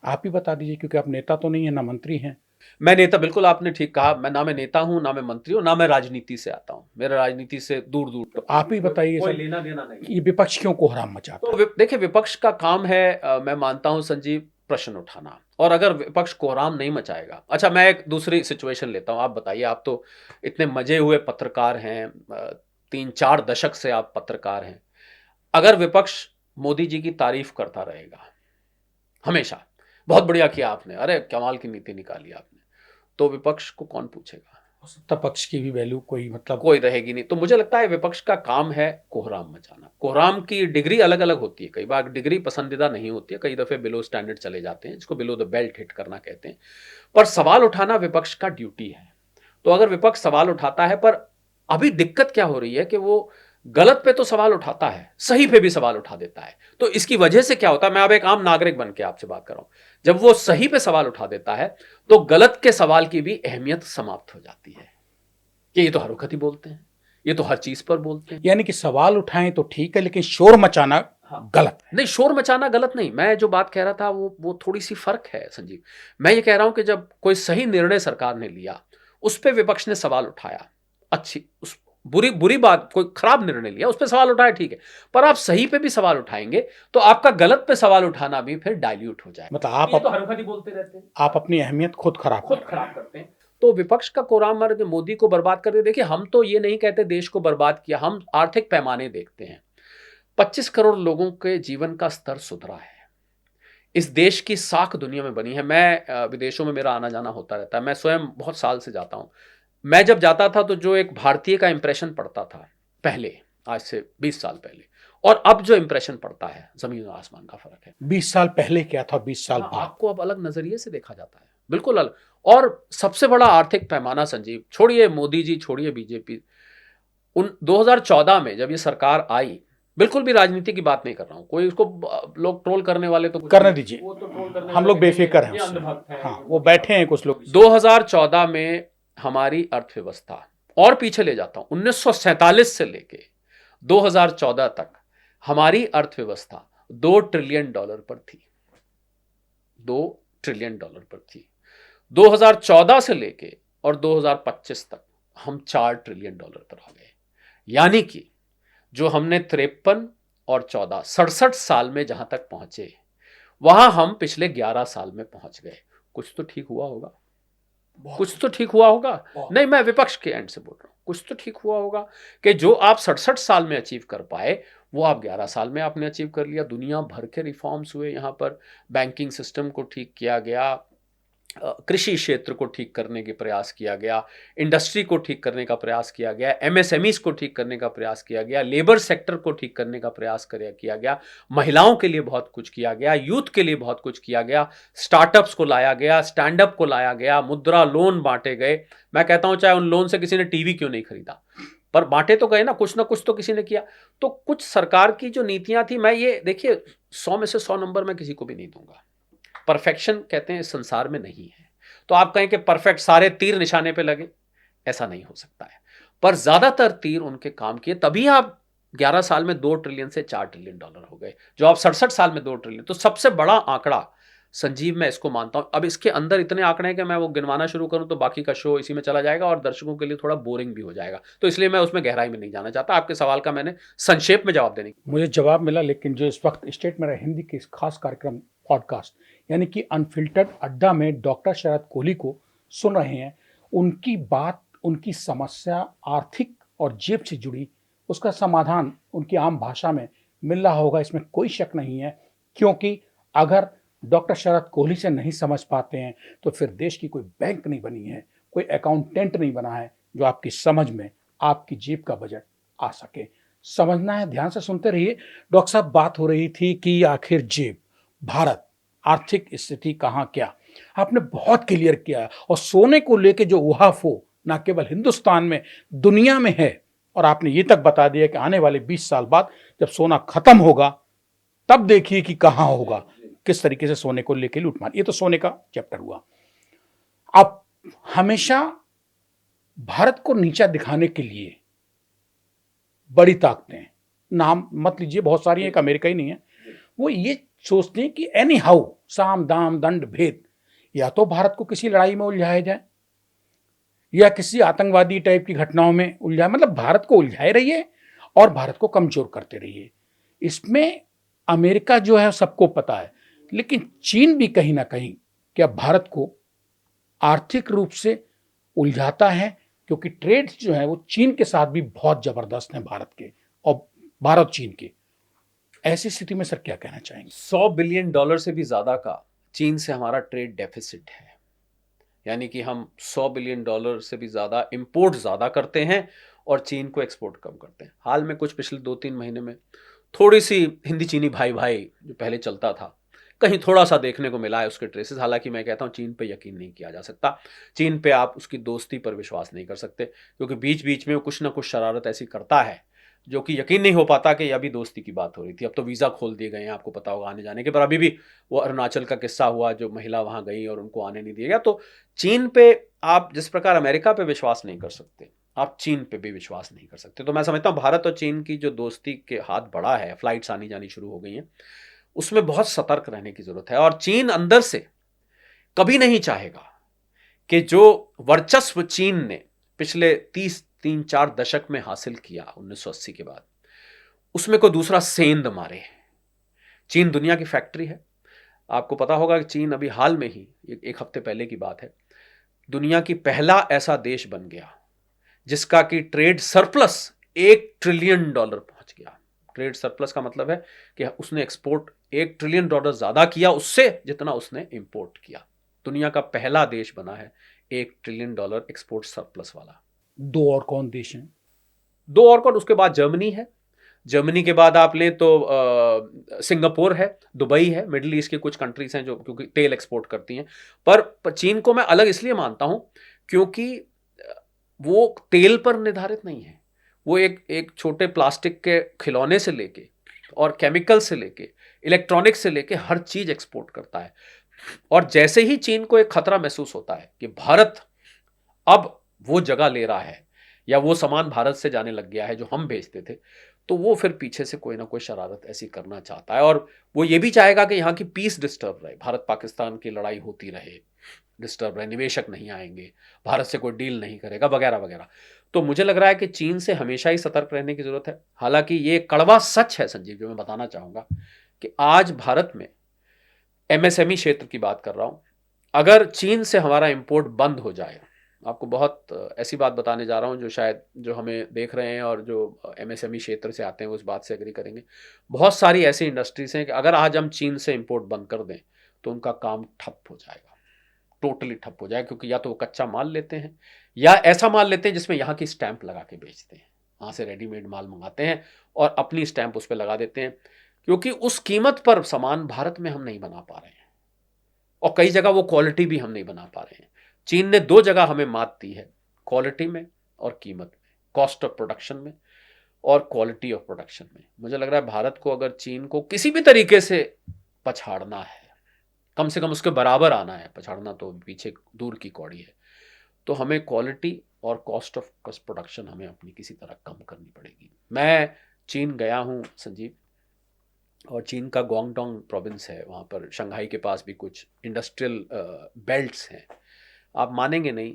आप ही बता दीजिए, क्योंकि आप नेता तो नहीं है, ना मंत्री हैं। मैं नेता, बिल्कुल आपने ठीक कहा, मैं ना मैं नेता हूं, ना मैं मंत्री हूं, ना मैं राजनीति से आता हूं। मेरा राजनीति से दूर दूर तो आप ही बताइए कोई सर, लेना देना नहीं। ये विपक्ष क्यों कोहराम मचाता है? तो देखिए, विपक्ष का काम है, मैं मानता हूं संजीव, प्रश्न उठाना। और अगर विपक्ष कोहराम नहीं मचाएगा, अच्छा मैं एक दूसरी सिचुएशन लेता हूं। आप बताइए, आप तो इतने मजे हुए पत्रकार हैं, 3-4 दशक से आप पत्रकार हैं। अगर विपक्ष मोदी जी की तारीफ करता रहेगा हमेशा, बहुत बढ़िया किया आपने, अरे कमाल की नीति निकाली आपने, तो विपक्ष को कौन पूछेगा? सत्ता पक्ष की भी वैल्यू कोई मतलब कोई रहेगी नहीं। तो मुझे लगता है विपक्ष का काम है कोहराम मचाना। कोहराम की डिग्री अलग अलग होती है, कई बार डिग्री पसंदीदा नहीं होती है, कई दफे बिलो स्टैंडर्ड चले जाते हैं, जिसको बिलो द बेल्ट हिट करना कहते हैं। पर सवाल उठाना विपक्ष का ड्यूटी है। तो अगर विपक्ष सवाल उठाता है, पर अभी दिक्कत क्या हो रही है कि वो गलत पे तो सवाल उठाता है, सही पे भी सवाल उठा देता है। तो इसकी वजह से क्या होता है, मैं अब एक आम नागरिक बन के आपसे बात कर रहा हूं, जब वो सही पे सवाल उठा देता है तो गलत के सवाल की भी अहमियत समाप्त हो जाती है कि ये तो हर वक्त ही बोलते हैं, ये तो हर चीज पर बोलते हैं। यानी कि सवाल उठाएं तो ठीक है, लेकिन शोर मचाना गलत है। नहीं, शोर मचाना गलत नहीं। मैं जो बात कह रहा था वो थोड़ी सी फर्क है संजीव। मैं ये कह रहा हूं कि जब कोई सही निर्णय सरकार ने लिया, उस पर विपक्ष ने सवाल उठाया, अच्छी उस बुरी बात, कोई खराब निर्णय लिया उस पर सवाल उठाया, ठीक है, पर आप सही पे भी सवाल उठाएंगे तो आपका गलत पे सवाल उठाना भी फिर डाइल्यूट हो जाएगा। मतलब आप तो हर वक्त ही बोलते रहते हैं, आप अपनी अहमियत खुद खराब करते हैं। तो विपक्ष का कोहराम मर के मोदी को बर्बाद कर दे। देखिए, हम तो ये नहीं कहते देश को बर्बाद किया, हम आर्थिक पैमाने देखते हैं। 25 करोड़ लोगों के जीवन का स्तर सुधरा है, इस देश की साख दुनिया में बनी है। मैं विदेशों में मेरा आना जाना होता रहता है, मैं स्वयं बहुत साल से जाता हूं। मैं जब जाता था तो जो एक भारतीय का इंप्रेशन पड़ता था पहले, आज से 20 साल पहले, और अब जो इंप्रेशन पड़ता है, जमीन और आसमान का फर्क है। 20 साल पहले क्या था, 20 साल बाद आपको अब अलग नजरिए से देखा जाता है, बिल्कुल अलग। और सबसे बड़ा आर्थिक पैमाना संजीव, छोड़िए मोदी जी, छोड़िए बीजेपी, उन 2014 में जब ये सरकार आई, बिल्कुल भी राजनीति की बात नहीं कर रहा हूं, कोई उसको लोग ट्रोल करने वाले तो करने दीजिए, वो तो ट्रोल करने हम लोग बेफिक्र हैं ये उससे। अंधभक्त हैं, हाँ, वो बैठे हैं कुछ लोग। 2014 में हमारी अर्थव्यवस्था, और पीछे ले जाता हूं, 1947 से लेके 2014 तक हमारी अर्थव्यवस्था $2 ट्रिलियन पर थी, $2 ट्रिलियन पर थी। 2014 से लेके और 2025 तक हम $4 ट्रिलियन पर आ गए। यानी कि जो हमने 53 और 14 67 साल में जहां तक पहुंचे, वहां हम पिछले 11 साल में पहुंच गए। कुछ तो ठीक हुआ होगा। कुछ तो ठीक हुआ होगा। नहीं, मैं विपक्ष के एंड से बोल रहा हूँ, कुछ तो ठीक हुआ होगा कि जो आप 67 साल में अचीव कर पाए वो आप 11 साल में आपने अचीव कर लिया। दुनिया भर के रिफॉर्म्स हुए यहाँ पर, बैंकिंग सिस्टम को ठीक किया गया, कृषि क्षेत्र को ठीक करने के प्रयास किया गया, इंडस्ट्री को ठीक करने का प्रयास किया गया, एमएसएमईज को ठीक करने का प्रयास किया गया, लेबर सेक्टर को ठीक करने का प्रयास किया गया, महिलाओं के लिए बहुत कुछ किया गया, यूथ के लिए बहुत कुछ किया गया, स्टार्टअप्स को लाया गया, स्टैंड अप को लाया गया, मुद्रा लोन बांटे गए। मैं कहता हूं चाहे उन लोन से किसी ने टीवी क्यों नहीं खरीदा, पर बांटे तो गए ना कुछ तो किसी ने किया। तो कुछ सरकार की जो नीतियां थी, मैं ये देखिए 100 में से 100 नंबर मैं किसी को भी नहीं दूंगा। परफेक्शन कहते हैं इस संसार में नहीं है। तो आप कहें कि परफेक्ट सारे तीर निशाने पे लगे, ऐसा नहीं हो सकता है, पर ज्यादातर तीर उनके काम किए, तभी आप 11 साल में 2 ट्रिलियन से 4 ट्रिलियन डॉलर हो गए, जो आप 67 साल में 2 ट्रिलियन। तो सबसे बड़ा आंकड़ा संजीव मैं इसको मानता हूं। अब इसके अंदर इतने आंकड़े हैं कि मैं वो गिनवाना शुरू करूं तो बाकी का शो इसी में चला जाएगा और दर्शकों के लिए थोड़ा बोरिंग भी हो जाएगा, तो इसलिए मैं उसमें गहराई में नहीं जाना चाहता। आपके सवाल का मैंने संक्षेप में जवाब देने की। मुझे जवाब मिला, लेकिन जो इस वक्त स्टेट मेरा हिंदी के इस खास कार्यक्रम पॉडकास्ट यानी कि अनफिल्टर्ड अड्डा में डॉक्टर शरद कोहली को सुन रहे हैं, उनकी बात, उनकी समस्या आर्थिक और जेब से जुड़ी, उसका समाधान उनकी आम भाषा में मिल रहा होगा, इसमें कोई शक नहीं है। क्योंकि अगर डॉक्टर शरद कोहली से नहीं समझ पाते हैं तो फिर देश की कोई बैंक नहीं बनी है, कोई अकाउंटेंट नहीं बना है जो आपकी समझ में आपकी जेब का बजट आ सके। समझना है, ध्यान से सुनते रहिए। डॉक्टर साहब, बात हो रही थी कि आखिर जेब, भारत, आर्थिक स्थिति कहाँ क्या, आपने बहुत क्लियर किया है। और सोने को लेके जो उहाफो ना केवल हिंदुस्तान में, दुनिया में है, और आपने ये तक बता दिया कि आने वाले 20 साल बाद जब सोना खत्म होगा तब देखिए कि कहाँ होगा, किस तरीके से सोने को लेके लूटमार। ये तो सोने का चैप्टर हुआ। अब हमेशा भारत को नीचा दिखाने के लिए बड़ी ताकतें, नाम मत लीजिए, बहुत सारी हैं, एक अमेरिका ही नहीं है, वो ये सोचते हैं कि एनी हाउ, साम दाम दंड भेद, या तो भारत को किसी लड़ाई में उलझाया जाए या किसी आतंकवादी टाइप की घटनाओं में उलझाए, मतलब भारत को उलझाए रहिए और भारत को कमजोर करते रहिए। इसमें अमेरिका जो है सबको पता है, लेकिन चीन भी कहीं ना कहीं क्या भारत को आर्थिक रूप से उलझाता है, क्योंकि ट्रेड जो है वो चीन के साथ भी बहुत जबरदस्त है भारत के, और भारत चीन के। ऐसी स्थिति में सर क्या कहना चाहेंगे? $100 बिलियन से भी ज्यादा का चीन से हमारा ट्रेड डेफिसिट है, यानी कि हम $100 बिलियन से भी ज्यादा इंपोर्ट ज्यादा करते हैं और चीन को एक्सपोर्ट कम करते हैं। हाल में कुछ पिछले 2-3 महीने में थोड़ी सी हिंदी चीनी भाई भाई जो पहले चलता था, कहीं थोड़ा सा देखने को मिला है उसके ट्रेसेस। हालांकि मैं कहता हूं चीन पे यकीन नहीं किया जा सकता, चीन पे आप उसकी दोस्ती पर विश्वास नहीं कर सकते, क्योंकि बीच बीच में वो कुछ ना कुछ शरारत ऐसी करता है जो कि यकीन नहीं हो पाता कि अभी दोस्ती की बात हो रही थी। अब तो वीज़ा खोल दिए गए हैं, आपको पता होगा, आने जाने के, पर अभी भी वो अरुणाचल का किस्सा हुआ, जो महिला वहां गई और उनको आने नहीं दिया गया। तो चीन पे आप जिस प्रकार अमेरिका पे विश्वास नहीं कर सकते, आप चीन पे भी विश्वास नहीं कर सकते। तो मैं समझता हूँ भारत और चीन की जो दोस्ती के हाथ बढ़ा है, फ्लाइट्स आनी जानी शुरू हो गई हैं, उसमें बहुत सतर्क रहने की जरूरत है। और चीन अंदर से कभी नहीं चाहेगा कि जो वर्चस्व चीन ने पिछले 3-4 दशक में हासिल किया 1980 के बाद, उसमें कोई दूसरा सेंध मारे। चीन दुनिया की फैक्ट्री है। आपको पता होगा कि चीन अभी हाल में ही, एक हफ्ते पहले की बात है, दुनिया की पहला ऐसा देश बन गया जिसका कि ट्रेड सरप्लस $1 ट्रिलियन पहुंच गया। ट्रेड सरप्लस का मतलब है कि उसने एक्सपोर्ट $1 ट्रिलियन ज्यादा किया उससे जितना उसने इंपोर्ट किया। दुनिया का पहला देश बना है $1 ट्रिलियन एक्सपोर्ट सरप्लस वाला। दो और कौन देश हैं? दो और कौन? उसके बाद जर्मनी है, जर्मनी के बाद आप लें तो सिंगापुर है, दुबई है, मिडिल ईस्ट की कुछ कंट्रीज हैं जो क्योंकि तेल एक्सपोर्ट करती हैं। पर चीन को मैं अलग इसलिए मानता हूं क्योंकि वो तेल पर निर्धारित नहीं है। वो एक छोटे प्लास्टिक के खिलौने से लेके और केमिकल से लेके इलेक्ट्रॉनिक्स से लेके हर चीज एक्सपोर्ट करता है। और जैसे ही चीन को एक खतरा महसूस होता है कि भारत अब वो जगह ले रहा है या वो सामान भारत से जाने लग गया है जो हम भेजते थे, तो वो फिर पीछे से कोई ना कोई शरारत ऐसी करना चाहता है। और वो ये भी चाहेगा कि यहाँ की पीस डिस्टर्ब रहे, भारत पाकिस्तान की लड़ाई होती रहे, डिस्टर्ब रहे, निवेशक नहीं आएंगे, भारत से कोई डील नहीं करेगा, वगैरह वगैरह। तो मुझे लग रहा है कि चीन से हमेशा ही सतर्क रहने की जरूरत है। हालांकि ये कड़वा सच है संजीव, जो मैं बताना चाहूंगा कि आज भारत में एमएसएमई क्षेत्र की बात कर रहा हूं, अगर चीन से हमारा इंपोर्ट बंद हो जाए, आपको बहुत ऐसी बात बताने जा रहा हूँ जो शायद जो हमें देख रहे हैं और जो एमएसएमई क्षेत्र से आते हैं वो उस बात से एग्री करेंगे। बहुत सारी ऐसी इंडस्ट्रीज हैं कि अगर आज हम चीन से इंपोर्ट बंद कर दें तो उनका काम ठप हो जाएगा, टोटली ठप हो जाएगा, क्योंकि या तो वो कच्चा माल लेते हैं या ऐसा माल लेते हैं जिसमें यहाँ की स्टैंप लगा के बेचते हैं, वहाँ से रेडीमेड माल मंगाते हैं और अपनी स्टैंप उस पर लगा देते हैं, क्योंकि उस कीमत पर सामान भारत में हम नहीं बना पा रहे हैं और कई जगह वो क्वालिटी भी हम नहीं बना पा रहे हैं। चीन ने 2 जगह हमें मात दी है, क्वालिटी में और कीमत में, कॉस्ट ऑफ प्रोडक्शन में और क्वालिटी ऑफ प्रोडक्शन में। मुझे लग रहा है भारत को अगर चीन को किसी भी तरीके से पछाड़ना है, कम से कम उसके बराबर आना है, पछाड़ना तो पीछे दूर की कौड़ी है, तो हमें क्वालिटी और कॉस्ट ऑफ प्रोडक्शन हमें अपनी किसी तरह कम करनी पड़ेगी। मैं चीन गया हूँ संजीव, और चीन का ग्वांगडोंग प्रोविंस है, वहाँ पर शंघाई के पास भी कुछ इंडस्ट्रियल बेल्ट्स हैं। आप मानेंगे नहीं,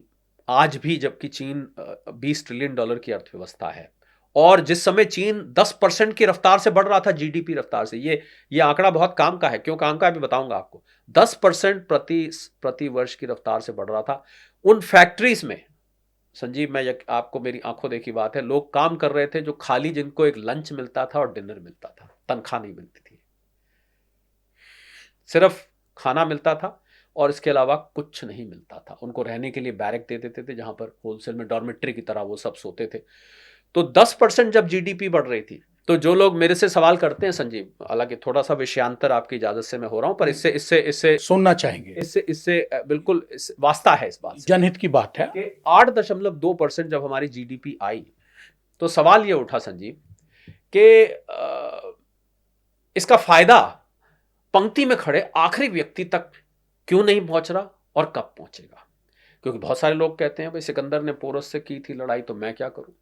आज भी जबकि चीन $20 ट्रिलियन की अर्थव्यवस्था है और जिस समय चीन 10% की रफ्तार से बढ़ रहा था, जीडीपी रफ्तार से, ये आंकड़ा बहुत काम का है। क्यों काम का है अभी बताऊंगा आपको। 10% प्रति वर्ष की रफ्तार से बढ़ रहा था। उन फैक्ट्रीज में संजीव, मैं आपको मेरी आंखों देखी बात है, लोग काम कर रहे थे जो खाली जिनको एक लंच मिलता था और डिनर मिलता था, तनख्वाह नहीं मिलती थी, सिर्फ खाना मिलता था और इसके अलावा कुछ नहीं मिलता था। उनको रहने के लिए बैरक दे देते थे जहां पर होलसेल में डॉर्मेट्री की तरह वो सब सोते थे। तो 10% जब जीडीपी बढ़ रही थी, तो जो लोग मेरे से सवाल करते हैं संजीव, हालांकि थोड़ा सा विषयांतर आपकी इजाजत से मैं हो रहा हूं, पर इससे सुनना चाहेंगे, इससे बिल्कुल वास्ता है इस बात से, जनहित की बात है कि 8.2% जब हमारी जीडीपी आई तो सवाल ये उठा संजीव कि इसका फायदा पंक्ति में खड़े आखिरी व्यक्ति तक क्यों नहीं पहुंच रहा और कब पहुंचेगा। क्योंकि बहुत सारे लोग कहते हैं भाई सिकंदर ने पोरस से की थी लड़ाई तो मैं क्या करूं,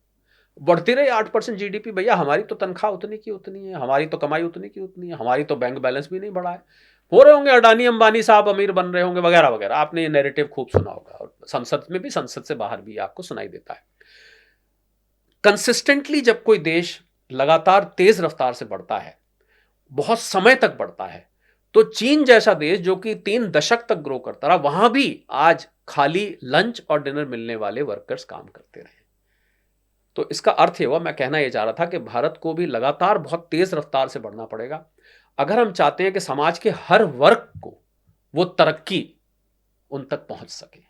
बढ़ती रही 8% जीडीपी, भैया हमारी तो तनख्वाह उतनी की उतनी है, हमारी तो कमाई उतनी की उतनी है, हमारी तो बैंक बैलेंस भी नहीं बढ़ा है। हो रहे होंगे अडानी अंबानी साहब अमीर बन रहे होंगे वगैरह वगैरह, आपने ये नैरेटिव खूब सुना होगा और संसद में भी, संसद से बाहर भी आपको सुनाई देता है। कंसिस्टेंटली जब कोई देश लगातार तेज रफ्तार से बढ़ता है, बहुत समय तक बढ़ता है, तो चीन जैसा देश जो कि 3 दशक तक ग्रो करता रहा, वहां भी आज खाली लंच और डिनर मिलने वाले वर्कर्स काम करते रहे। तो इसका अर्थ ये हुआ, मैं कहना ये चाह रहा था कि भारत को भी लगातार बहुत तेज रफ्तार से बढ़ना पड़ेगा अगर हम चाहते हैं कि समाज के हर वर्ग को वो तरक्की उन तक पहुंच सके।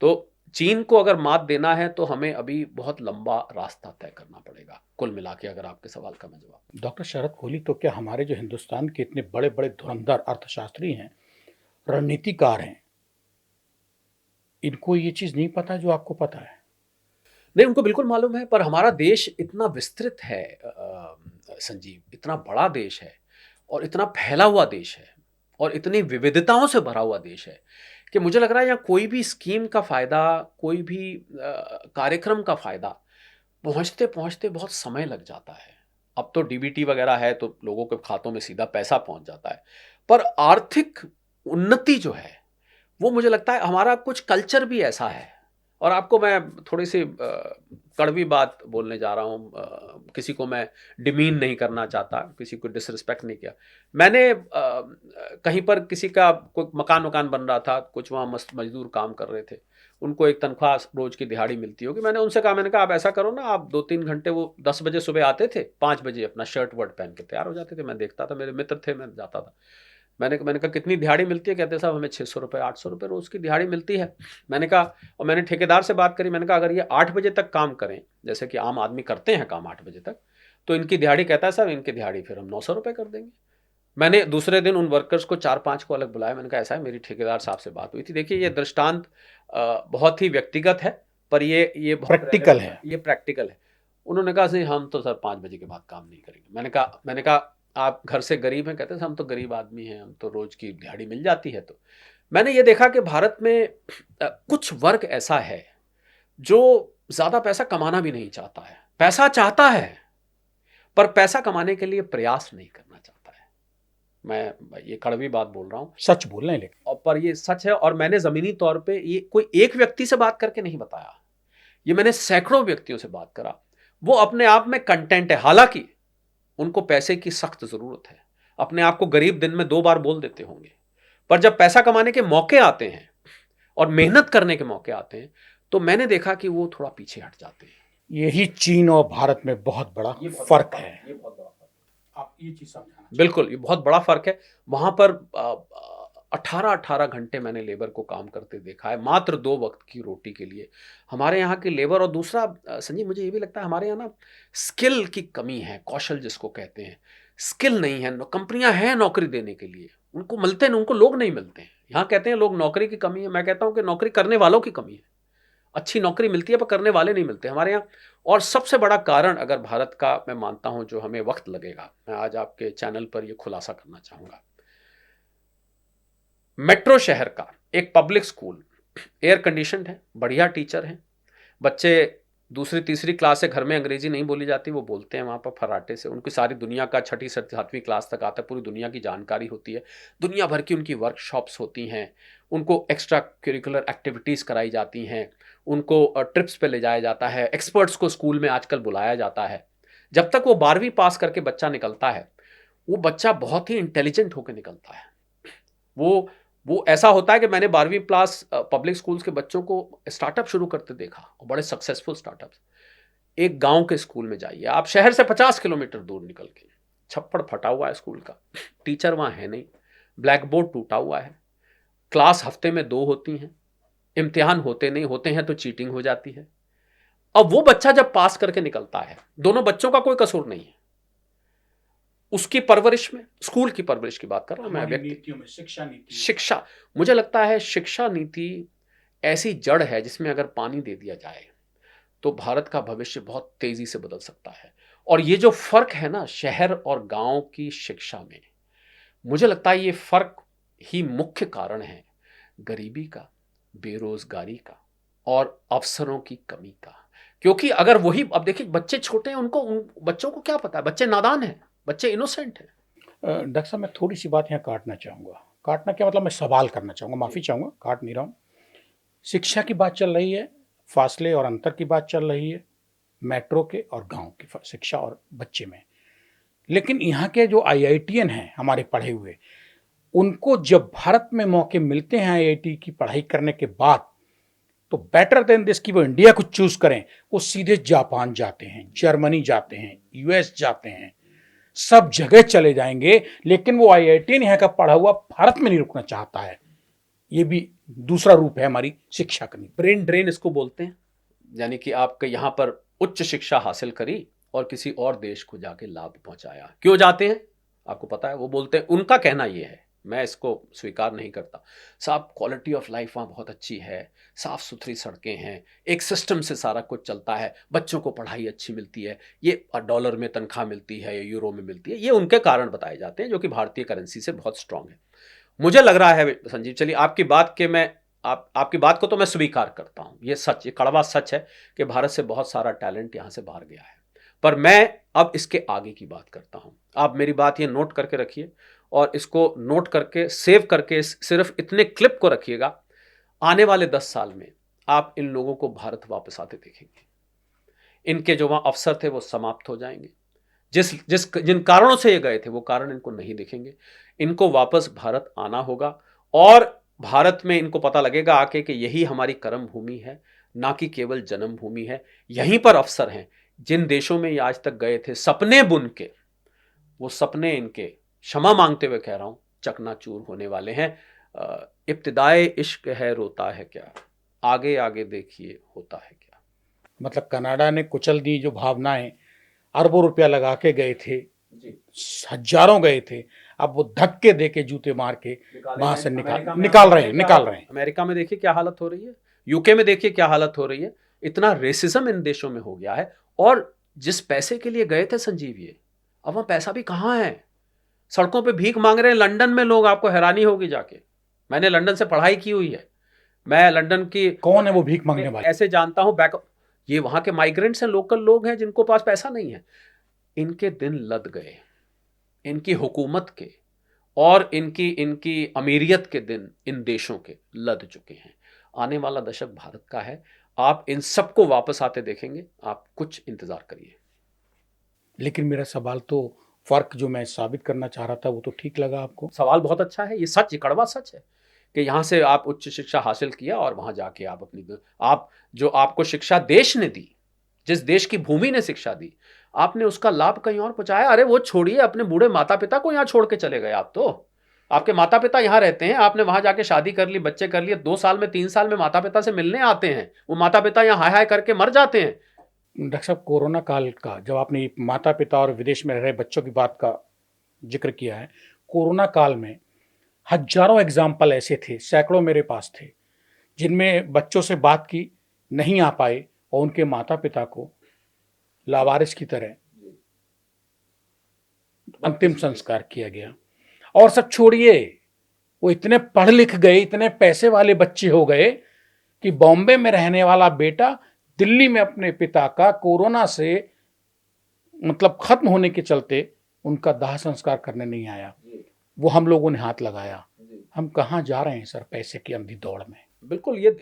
तो चीन को अगर मात देना है तो हमें अभी बहुत लंबा रास्ता तय करना पड़ेगा, कुल मिला के। अगर आपके सवाल का मैं जवाब, डॉक्टर शरद कोहली, तो क्या हमारे जो हिंदुस्तान के इतने बड़े बड़े धुरंधर अर्थशास्त्री हैं, रणनीतिकार हैं, इनको ये चीज नहीं पता जो आपको पता है? नहीं, उनको बिल्कुल मालूम है, पर हमारा देश इतना विस्तृत है संजीव, इतना बड़ा देश है और इतना फैला हुआ देश है और इतनी विविधताओं से भरा हुआ देश है कि मुझे लग रहा है यहाँ कोई भी स्कीम का फायदा, कोई भी कार्यक्रम का फायदा पहुँचते पहुँचते बहुत समय लग जाता है। अब तो डीबीटी वगैरह है तो लोगों के खातों में सीधा पैसा पहुँच जाता है, पर आर्थिक उन्नति जो है वो मुझे लगता है हमारा कुछ कल्चर भी ऐसा है। और आपको मैं थोड़ी सी कड़वी बात बोलने जा रहा हूँ, किसी को मैं डिमीन नहीं करना चाहता, किसी को डिसरिस्पेक्ट नहीं किया। मैंने कहीं पर किसी का कोई मकान बन रहा था, कुछ वहाँ मजदूर काम कर रहे थे, उनको एक तनख्वाह रोज की दिहाड़ी मिलती होगी। मैंने उनसे कहा, मैंने कहा आप ऐसा करो ना, आप 2-3 घंटे, वो 10 बजे सुबह आते थे, 5 बजे अपना शर्ट वर्ट पहन के तैयार हो जाते थे, मैं देखता था, मेरे मित्र थे, मैं जाता था। मैंने कहा कितनी दिहाड़ी मिलती है? कहते साहब हमें 600 रुपये 800 रुपये रोज़ की दिहाड़ी मिलती है। मैंने कहा, और मैंने ठेकेदार से बात करी, मैंने कहा अगर ये 8 बजे तक काम करें, जैसे कि आम आदमी करते हैं काम 8 बजे तक, तो इनकी दिहाड़ी, कहता है साहब इनकी दिहाड़ी फिर हम 900 रुपये कर देंगे। मैंने दूसरे दिन उन वर्कर्स को 4-5 को अलग बुलाया, मैंने कहा ऐसा है, मेरी ठेकेदार साहब से बात हुई थी, देखिए ये दृष्टांत बहुत ही व्यक्तिगत है, पर ये प्रैक्टिकल है, ये प्रैक्टिकल है। उन्होंने कहा नहीं, हम तो सर 5 बजे के बाद काम नहीं करेंगे। मैंने कहा आप घर से गरीब हैं? कहते हैं हम तो गरीब आदमी हैं, हम तो रोज की दिहाड़ी मिल जाती है। तो मैंने ये देखा कि भारत में कुछ वर्ग ऐसा है जो ज्यादा पैसा कमाना भी नहीं चाहता है, पैसा चाहता है पर पैसा कमाने के लिए प्रयास नहीं करना चाहता है। मैं ये कड़वी बात बोल रहा हूँ, सच बोल रहे हैं, लेकिन और पर ये सच है। और मैंने जमीनी तौर पे ये कोई एक व्यक्ति से बात करके नहीं बताया, ये मैंने सैकड़ों व्यक्तियों से बात करा। वो अपने आप में कंटेंट है, हालांकि उनको पैसे की सख्त जरूरत है, अपने आप को गरीब दिन में 2 बार बोल देते होंगे, पर जब पैसा कमाने के मौके आते हैं और मेहनत करने के मौके आते हैं तो मैंने देखा कि वो थोड़ा पीछे हट जाते हैं। यही चीन और भारत में बहुत बड़ा फर्क है। ये बहुत बड़ा फर्क है। आप ये चीज समझाना बिल्कुल, ये बहुत बड़ा फर्क है। वहां पर 18-18 घंटे मैंने लेबर को काम करते देखा है, मात्र 2 वक्त की रोटी के लिए। हमारे यहाँ की लेबर, और दूसरा संजीव मुझे ये भी लगता है हमारे यहाँ ना स्किल की कमी है, कौशल जिसको कहते हैं। स्किल नहीं है, कंपनियां हैं नौकरी देने के लिए, उनको मिलते नहीं, उनको लोग नहीं मिलते हैं। यहाँ कहते हैं लोग नौकरी की कमी है, मैं कहता हूँ कि नौकरी करने वालों की कमी है। अच्छी नौकरी मिलती है पर करने वाले नहीं मिलते हमारे यहाँ। और सबसे बड़ा कारण अगर भारत का मैं मानता हूं, जो हमें वक्त लगेगा, मैं आज आपके चैनल पर यह खुलासा करना चाहूंगा। मेट्रो शहर का एक पब्लिक स्कूल एयर कंडीशनड है, बढ़िया टीचर हैं, बच्चे दूसरी तीसरी क्लास से घर में अंग्रेजी नहीं बोली जाती, वो बोलते हैं वहाँ पर फर्राटे से। उनकी सारी दुनिया का 6ठी 7वीं क्लास तक आता है, पूरी दुनिया की जानकारी होती है, दुनिया भर की उनकी वर्कशॉप्स होती हैं, उनको एक्स्ट्रा करिकुलर एक्टिविटीज़ कराई जाती हैं, उनको ट्रिप्स पे ले जाया जाता है, एक्सपर्ट्स को स्कूल में आजकल बुलाया जाता है। जब तक वो 12वीं पास करके बच्चा निकलता है, वो बच्चा बहुत ही इंटेलिजेंट होकर निकलता है। वो ऐसा होता है कि मैंने 12वीं क्लास पब्लिक स्कूल्स के बच्चों को स्टार्टअप शुरू करते देखा, और बड़े सक्सेसफुल स्टार्टअप्स। एक गांव के स्कूल में जाइए आप, शहर से 50 किलोमीटर दूर निकल के, छप्पड़ फटा हुआ है स्कूल का, टीचर वहाँ है नहीं, ब्लैक बोर्ड टूटा हुआ है, क्लास हफ्ते में 2 होती हैं, इम्तिहान होते नहीं, होते हैं तो चीटिंग हो जाती है। अब वो बच्चा जब पास करके निकलता है, दोनों बच्चों का कोई कसूर नहीं है, उसकी परवरिश में, स्कूल की परवरिश की बात कर रहा हूं मैं, नीतियों में शिक्षा, मुझे लगता है शिक्षा नीति ऐसी जड़ है जिसमें अगर पानी दे दिया जाए तो भारत का भविष्य बहुत तेजी से बदल सकता है। और ये जो फर्क है ना शहर और गांव की शिक्षा में, मुझे लगता है ये फर्क ही मुख्य कारण है गरीबी का, बेरोजगारी का और अवसरों की कमी का। क्योंकि अगर वही, अब देखिए बच्चे छोटे हैं, उन बच्चों को क्या पता है, बच्चे नादान हैं, बच्चे इनोसेंट हैं। डॉक्टर साहब, मैं थोड़ी सी बात यहाँ काटना चाहूँगा। काटना क्या मतलब, मैं सवाल करना चाहूँगा, माफ़ी चाहूँगा, काट नहीं रहा हूँ। शिक्षा की बात चल रही है, फासले और अंतर की बात चल रही है, मेट्रो के और गांव की शिक्षा और बच्चे में। लेकिन यहाँ के जो IITian हैं हमारे पढ़े हुए, उनको जब भारत में मौके मिलते हैं IIT की पढ़ाई करने के बाद, तो बेटर देन दिस कि वो इंडिया को चूज करें, वो सीधे जापान जाते हैं, जर्मनी जाते हैं, US जाते हैं, सब जगह चले जाएंगे। लेकिन वो IITian यहाँ का पढ़ा हुआ भारत में नहीं रुकना चाहता है। ये भी दूसरा रूप है हमारी शिक्षा का। ब्रेन ड्रेन इसको बोलते हैं, यानी कि आपके यहाँ पर उच्च शिक्षा हासिल करी और किसी और देश को जाके लाभ पहुंचाया। क्यों जाते हैं आपको पता है, वो बोलते हैं, उनका कहना ये है, मैं इसको स्वीकार नहीं करता, साहब क्वालिटी ऑफ लाइफ वहाँ बहुत अच्छी है, साफ सुथरी सड़कें हैं, एक सिस्टम से सारा कुछ चलता है, बच्चों को पढ़ाई अच्छी मिलती है, ये डॉलर में तनख्वाह मिलती है या यूरो में मिलती है। ये उनके कारण बताए जाते हैं जो कि भारतीय करेंसी से बहुत स्ट्रांग है। मुझे लग रहा है संजीव, चलिए आपकी बात के मैं आपकी बात को तो मैं स्वीकार करता हूं, ये सच, ये कड़वा सच है कि भारत से बहुत सारा टैलेंट यहां से बाहर गया है। पर मैं अब इसके आगे की बात करता हूं। आप मेरी बात ये नोट करके रखिए और इसको नोट करके सेव करके सिर्फ इतने क्लिप को रखिएगा। आने वाले 10 साल में आप इन लोगों को भारत वापस आते देखेंगे। इनके जो वहां अवसर थे वो समाप्त हो जाएंगे, जिन कारणों से ये गए थे वो कारण इनको नहीं दिखेंगे। इनको वापस भारत आना होगा और भारत में इनको पता लगेगा आके कि यही हमारी कर्म भूमि है, ना कि केवल जन्म भूमि है। यहीं पर अवसर हैं। जिन देशों में ये आज तक गए थे सपने बुन के, वो सपने इनके, क्षमा मांगते हुए कह रहा हूं, चकनाचूर होने वाले हैं। इब्तिदाए इश्क है रोता है क्या, आगे आगे देखिए होता है क्या। मतलब कनाडा ने कुचल दी जो भावनाएं, अरबों रुपया लगा के गए थे, हजारों गए थे, अब वो धक्के दे के जूते मार के वहां से निकाल रहे हैं। अमेरिका में देखिए क्या हालत हो रही है, यूके में देखिए क्या हालत हो रही है। इतना रेसिज्म इन देशों में हो गया है। और जिस पैसे के लिए गए थे संजीव ये, अब वहां पैसा भी कहां है, सड़कों पे भीख मांग रहे हैं। लंदन में लोग, आपको हैरानी होगी जाके, मैंने लंदन से पढ़ाई की हुई है, मैं लंदन की, कौन है वो भीख मांगने वाले, ऐसे जानता हूं, ये वहां के माइग्रेंट्स हैं, लोकल लोग हैं जिनको पास पैसा नहीं है। इनके दिन लद गए, इनकी हुकूमत के और इनकी अमीरियत के दिन इन देशों के लद चुके हैं। आने वाला दशक भारत का है, आप इन सबको वापस आते देखेंगे, आप कुछ इंतजार करिए। लेकिन मेरा सवाल तो फर्क जो मैं साबित करना चाह रहा था वो तो ठीक लगा आपको? सवाल बहुत अच्छा है, ये सच, ये कड़वा सच है कि यहाँ से आप उच्च शिक्षा हासिल किया और वहाँ जाके आप आप जो आपको शिक्षा देश ने दी, जिस देश की भूमि ने शिक्षा दी, आपने उसका लाभ कहीं और पहुंचाया। अरे वो छोड़िए, अपने बूढ़े माता पिता को यहाँ छोड़ के चले गए आप तो। आपके माता पिता यहाँ रहते हैं, आपने वहां जाके शादी कर ली, बच्चे कर लिए, 2 साल में 3 साल में माता पिता से मिलने आते हैं, वो माता पिता यहाँ हाय हाय करके मर जाते हैं। डॉक्टर साहब, कोरोना काल का जब आपने माता पिता और विदेश में रह रहे बच्चों की बात का जिक्र किया है, कोरोना काल में हजारों एग्जाम्पल ऐसे थे, सैकड़ों मेरे पास थे, जिनमें बच्चों से बात की, नहीं आ पाए और उनके माता पिता को लावारिस की तरह अंतिम संस्कार किया गया। और सब छोड़िए, वो इतने पढ़ लिख गए, इतने पैसे वाले बच्चे हो गए कि बॉम्बे में रहने वाला बेटा दिल्ली में अपने पिता का कोरोना से मतलब खत्म होने के चलते उनका दाह संस्कार करने नहीं आया। वो हम लोगों ने हाथ लगाया। हम कहाँ जा रहे हैं सर पैसे की अंधी दौड़ में? बिल्कुल, ये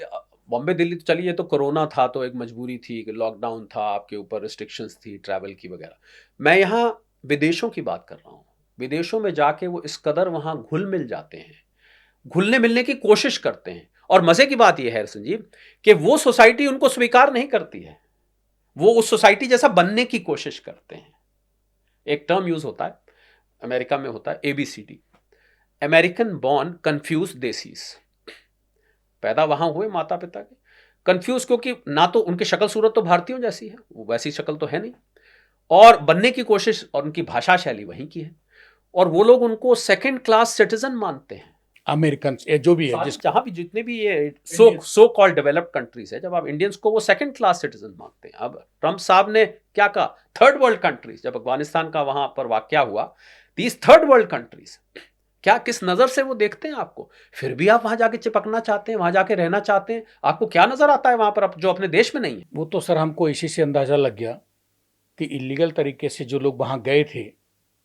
बॉम्बे दिल्ली तो चलिए, तो कोरोना था तो एक मजबूरी थी, लॉकडाउन था, आपके ऊपर रिस्ट्रिक्शंस थी ट्रैवल की वगैरह। मैं यहाँ विदेशों की बात कर रहा हूँ। विदेशों में जाके वो इस कदर वहाँ घुल मिल जाते हैं, घुलने मिलने की कोशिश करते हैं। और मजे की बात यह है संजीव कि वो सोसाइटी उनको स्वीकार नहीं करती है, वो उस सोसाइटी जैसा बनने की कोशिश करते हैं। एक टर्म यूज होता है अमेरिका में, होता है ABCD, American born confuse desis. पैदा वहां हुए माता पिता के कंफ्यूज, क्योंकि ना तो उनकी शक्ल सूरत तो भारतीयों जैसी है, वो वैसी शक्ल तो है नहीं, और बनने की कोशिश, और उनकी भाषा शैली वहीं की है, और वो लोग उनको सेकंड क्लास सिटीजन मानते हैं। अमेरिकन जो भी है, जहां भी जितने भी ये सो कॉल्ड डेवलप्ड कंट्रीज है, जब आप इंडियंस को वो सेकंड क्लास सिटीजन मानते हैं। अब ट्रंप साहब ने क्या कहा, थर्ड वर्ल्ड कंट्रीज, जब अफगानिस्तान का वहां पर वाकया हुआ, दीज थर्ड वर्ल्ड कंट्रीज, क्या किस नजर से वो देखते हैं आपको? फिर भी आप वहां जाके चिपकना चाहते हैं, वहां जाके रहना चाहते हैं। आपको क्या नजर आता है वहां पर जो अपने देश में नहीं है? वो तो सर हमको इसी से अंदाजा लग गया कि इलीगल तरीके से जो लोग वहां गए थे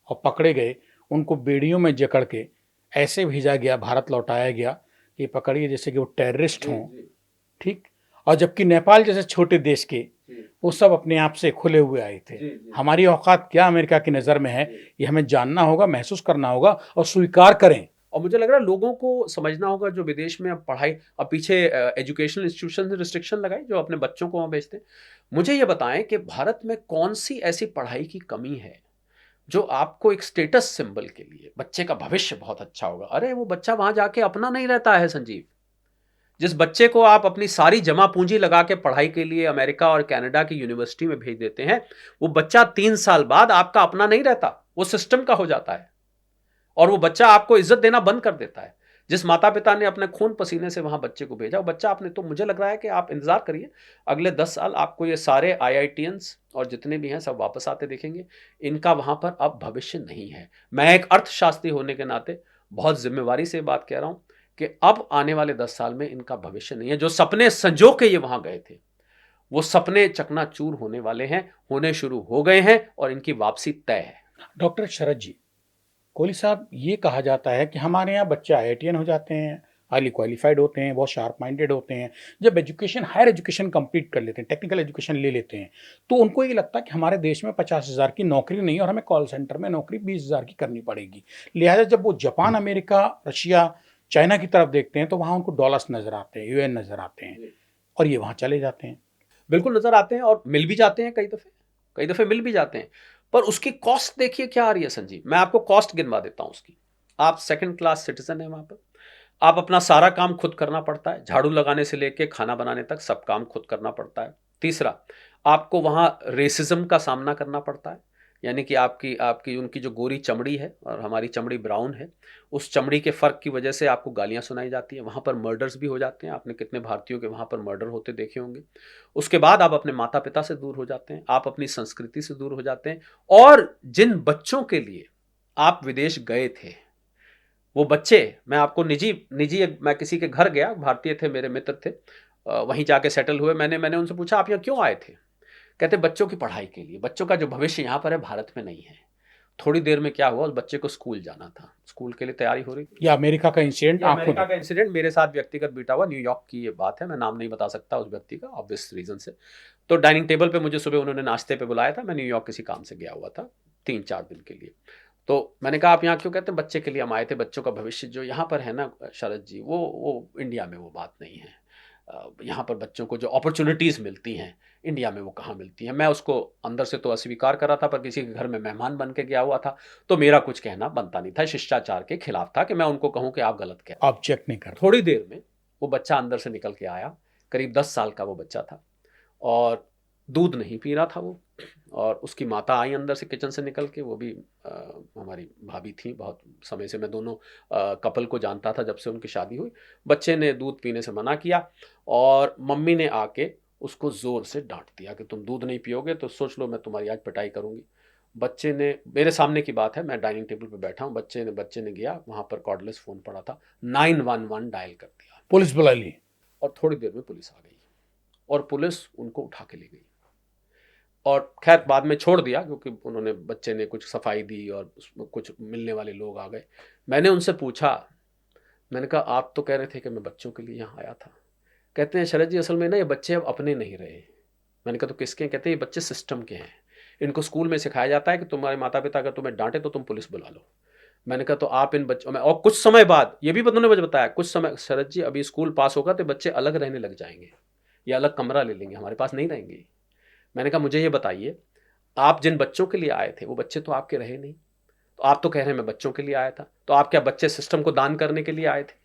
और पकड़े गए, उनको बेड़ियों में जकड़ के ऐसे भेजा गया, भारत लौटाया गया कि पकड़िए जैसे कि वो टेररिस्ट हों। ठीक। और जबकि नेपाल जैसे छोटे देश के वो सब अपने आप से खुले हुए आए थे। हमारी औकात क्या अमेरिका की नज़र में है, ये हमें जानना होगा, महसूस करना होगा और स्वीकार करें। और मुझे लग रहा है लोगों को समझना होगा, जो विदेश में अब पढ़ाई, अब पीछे एजुकेशनल इंस्टीट्यूशन ने रिस्ट्रिक्शन लगाई जो अपने बच्चों को वहाँ भेजते हैं। मुझे ये बताएं कि भारत में कौन सी ऐसी पढ़ाई की कमी है जो आपको एक स्टेटस सिंबल के लिए, बच्चे का भविष्य बहुत अच्छा होगा। अरे वो बच्चा वहां जाके अपना नहीं रहता है संजीव। जिस बच्चे को आप अपनी सारी जमा पूंजी लगा के पढ़ाई के लिए अमेरिका और कनाडा की यूनिवर्सिटी में भेज देते हैं, वो बच्चा 3 साल बाद आपका अपना नहीं रहता, वो सिस्टम का हो जाता है, और वो बच्चा आपको इज्जत देना बंद कर देता है। जिस माता पिता ने अपने खून पसीने से वहां बच्चे को भेजा, वो बच्चा आपने, तो मुझे लग रहा है कि आप इंतजार करिए, अगले 10 साल आपको ये सारे IITians और जितने भी हैं सब वापस आते देखेंगे। इनका वहां पर अब भविष्य नहीं है। मैं एक अर्थशास्त्री होने के नाते बहुत जिम्मेवारी से बात कह रहा हूं कि अब आने वाले 10 साल में इनका भविष्य नहीं है। जो सपने संजो के ये वहां गए थे, वो सपने चकनाचूर होने वाले हैं, होने शुरू हो गए हैं, और इनकी वापसी तय है। डॉक्टर शरद जी, कोहली साहब, ये कहा जाता है कि हमारे यहाँ बच्चे IITian हो जाते हैं, हाईली क्वालिफाइड होते हैं, बहुत शार्प माइंडेड होते हैं, जब एजुकेशन, हायर एजुकेशन कंप्लीट कर लेते हैं, टेक्निकल एजुकेशन ले लेते हैं, तो उनको ये लगता है कि हमारे देश में 50,000 की नौकरी नहीं और हमें कॉल सेंटर में नौकरी 20,000 की करनी पड़ेगी। लिहाजा जब वो जापान, अमेरिका, रशिया, चाइना की तरफ देखते हैं तो वहाँ उनको डॉलर्स नज़र आते हैं, UN नज़र आते हैं, और ये वहाँ चले जाते हैं। बिल्कुल नज़र आते हैं और मिल भी जाते हैं, कई दफ़े मिल भी जाते हैं, पर उसकी कॉस्ट देखिए क्या आ रही है संजीव। मैं आपको कॉस्ट गिनवा देता हूँ उसकी। आप सेकंड क्लास सिटीजन है वहाँ पर, आप अपना सारा काम खुद करना पड़ता है, झाड़ू लगाने से लेके खाना बनाने तक सब काम खुद करना पड़ता है। तीसरा, आपको वहाँ रेसिज्म का सामना करना पड़ता है, यानी कि आपकी उनकी जो गोरी चमड़ी है और हमारी चमड़ी ब्राउन है, उस चमड़ी के फ़र्क की वजह से आपको गालियाँ सुनाई जाती हैं। वहाँ पर मर्डर्स भी हो जाते हैं, आपने कितने भारतीयों के वहाँ पर मर्डर होते देखे होंगे। उसके बाद आप अपने माता पिता से दूर हो जाते हैं, आप अपनी संस्कृति से दूर हो जाते हैं, और जिन बच्चों के लिए आप विदेश गए थे, वो बच्चे, मैं आपको निजी मैं किसी के घर गया, भारतीय थे, मेरे मित्र थे, वहीं जाके सेटल हुए। मैंने उनसे पूछा आप यहाँ क्यों आए थे? कहते बच्चों की पढ़ाई के लिए, बच्चों का जो भविष्य यहाँ पर है भारत में नहीं है। थोड़ी देर में क्या हुआ, उस बच्चे को स्कूल जाना था, स्कूल के लिए तैयारी हो रही थी। ये अमेरिका का इंसिडेंट मेरे साथ व्यक्तिगत बीता हुआ, न्यूयॉर्क की ये बात है, मैं नाम नहीं बता सकता उस व्यक्ति का ऑब्वियस रीजन से। तो डाइनिंग टेबल पे मुझे सुबह उन्होंने नाश्ते पे बुलाया था, मैं न्यूयॉर्क किसी काम से गया हुआ था, 3-4 दिन के लिए। तो मैंने कहा आप यहाँ क्यों? कहते हैं बच्चे के लिए हम आए थे, बच्चों का भविष्य जो यहाँ पर है ना शरद जी, वो इंडिया में वो बात नहीं है। यहाँ पर बच्चों को जो अपॉर्चुनिटीज़ मिलती हैं, इंडिया में वो कहाँ मिलती हैं। मैं उसको अंदर से तो अस्वीकार कर रहा था, पर किसी के घर में मेहमान बन के गया हुआ था, तो मेरा कुछ कहना बनता नहीं था, शिष्टाचार के खिलाफ था कि मैं उनको कहूँ कि आप गलत कह रहे हैं। ऑब्जेक्ट नहीं कर। थोड़ी देर में वो बच्चा अंदर से निकल के आया, करीब 10 साल का वो बच्चा था, और दूध नहीं पी रहा था वो। और उसकी माता आई अंदर से किचन से निकल के, वो भी हमारी भाभी थी, बहुत समय से मैं दोनों कपल को जानता था जब से उनकी शादी हुई। बच्चे ने दूध पीने से मना किया और मम्मी ने आके उसको ज़ोर से डांट दिया कि तुम दूध नहीं पियोगे तो सोच लो मैं तुम्हारी आज पिटाई करूँगी। बच्चे ने, मेरे सामने की बात है, मैं डाइनिंग टेबल पे बैठा हूँ, बच्चे ने गया वहाँ पर, कॉर्डलेस फ़ोन पड़ा था, 911 डायल कर दिया पुलिस बुला ली। और थोड़ी देर में पुलिस आ गई और पुलिस उनको उठा के ले गई। और खैर बाद में छोड़ दिया क्योंकि उन्होंने, बच्चे ने कुछ सफाई दी और उसमें कुछ मिलने वाले लोग आ गए। मैंने उनसे पूछा, मैंने कहा आप तो कह रहे थे कि मैं बच्चों के लिए यहाँ आया था। कहते हैं शरद जी असल में ना ये बच्चे अब अपने नहीं रहे। मैंने कहा तो किसके हैं? कहते हैं ये बच्चे सिस्टम के हैं, इनको स्कूल में सिखाया जाता है कि तुम्हारे माता पिता अगर तुम्हें डांटे तो तुम पुलिस बुला लो। मैंने कहा तो आप इन बच्चों में, और कुछ समय बाद ये भी उन्होंने मुझे बताया, कुछ समय शरद जी अभी स्कूल पास होगा तो बच्चे अलग रहने लग जाएंगे या अलग कमरा ले लेंगे, हमारे पास नहीं रहेंगे। मैंने कहा मुझे ये बताइए, आप जिन बच्चों के लिए आए थे वो बच्चे तो आपके रहे नहीं, तो आप तो कह रहे हैं मैं बच्चों के लिए आया था, तो आप क्या बच्चे सिस्टम को दान करने के लिए आए थे?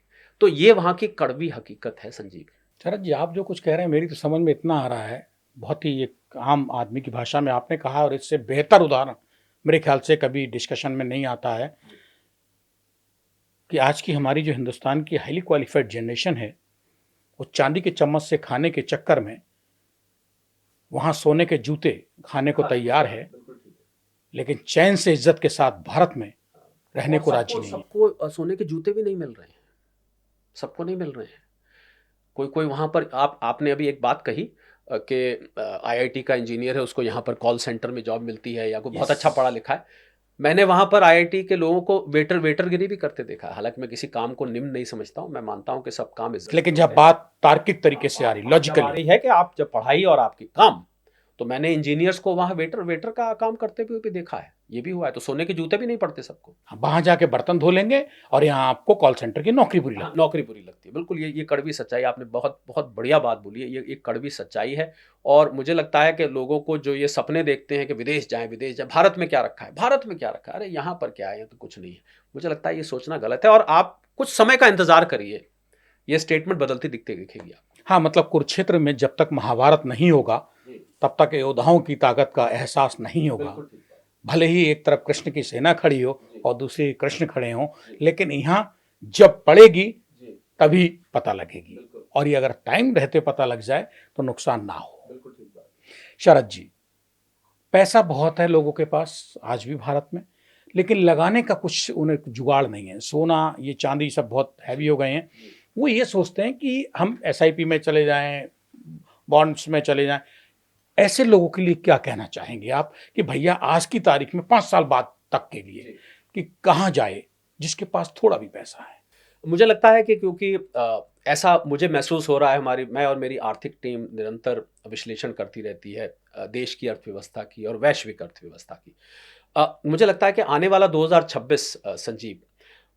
तो ये वहां की कड़वी हकीकत है संजीव। शरद जी, आप जो कुछ कह रहे हैं मेरी तो समझ में इतना आ रहा है, बहुत ही एक आम आदमी की भाषा में आपने कहा, और इससे बेहतर उदाहरण मेरे ख्याल से कभी डिस्कशन में नहीं आता है कि आज की हमारी जो हिंदुस्तान की हाईली क्वालिफाइड जनरेशन है, वो चांदी के चम्मच से खाने के चक्कर में वहाँ सोने के जूते खाने को तैयार है, लेकिन चैन से इज्जत के साथ भारत में रहने को राजी नहीं है। सबको सोने के जूते भी नहीं मिल रहे हैं, सबको नहीं मिल रहे हैं। कोई कोई वहाँ पर, आपने अभी एक बात कही कि आईआईटी का इंजीनियर है, उसको यहाँ पर कॉल सेंटर में जॉब मिलती है, या कोई बहुत अच्छा पढ़ा लिखा है। मैंने वहाँ पर आईआईटी के लोगों को वेटरगिरी भी करते देखा है। हालांकि मैं किसी काम को निम्न नहीं समझता हूँ, मैं मानता हूँ कि सब काम इज्जत, लेकिन जब बात तार्किक तरीके से आ रही, लॉजिकली है कि आप जब पढ़ाई और आपकी काम, तो मैंने इंजीनियर्स को वहाँ वेटर का काम करते हुए भी देखा है, ये भी हुआ है। तो सोने के जूते भी नहीं पड़ते सबको। वहां जाके बर्तन धो लेंगे और यहाँ आपको कॉल सेंटर की नौकरी बुरी लगती है। नौकरी बुरी लगती है, बिल्कुल। ये कड़वी सच्चाई, आपने बहुत बहुत बढ़िया बात बोली है, ये कड़वी सच्चाई है। और मुझे लगता है कि लोगों को जो ये सपने देखते हैं कि विदेश जाएं, भारत में क्या रखा है, भारत में क्या रखा है, अरे यहाँ पर क्या है, तो कुछ नहीं है। मुझे लगता है ये सोचना गलत है, और आप कुछ समय का इंतजार करिए, ये स्टेटमेंट बदलती दिखेगी आपको। हाँ, मतलब कुरुक्षेत्र में जब तक महाभारत नहीं होगा तब तक योद्धाओं की ताकत का एहसास नहीं होगा। भले ही एक तरफ कृष्ण की सेना खड़ी हो और दूसरी कृष्ण खड़े हों, लेकिन यहाँ जब पड़ेगी तभी पता लगेगी, और ये अगर टाइम रहते पता लग जाए तो नुकसान ना हो। शरद जी, पैसा बहुत है लोगों के पास आज भी भारत में, लेकिन लगाने का कुछ उन्हें जुगाड़ नहीं है। सोना, ये चांदी सब बहुत हैवी हो गए हैं। वो ये सोचते हैं कि हम एसआईपी में चले जाएं, बॉन्ड्स में चले जाएं। ऐसे लोगों के लिए क्या कहना चाहेंगे आप कि भैया आज की तारीख में 5 साल बाद तक के लिए कि कहाँ जाए जिसके पास थोड़ा भी पैसा है? मुझे लगता है कि क्योंकि ऐसा मुझे महसूस हो रहा है, मैं और मेरी आर्थिक टीम निरंतर विश्लेषण करती रहती है देश की अर्थव्यवस्था की और वैश्विक अर्थव्यवस्था की। मुझे लगता है कि आने वाला 2026 संजीव,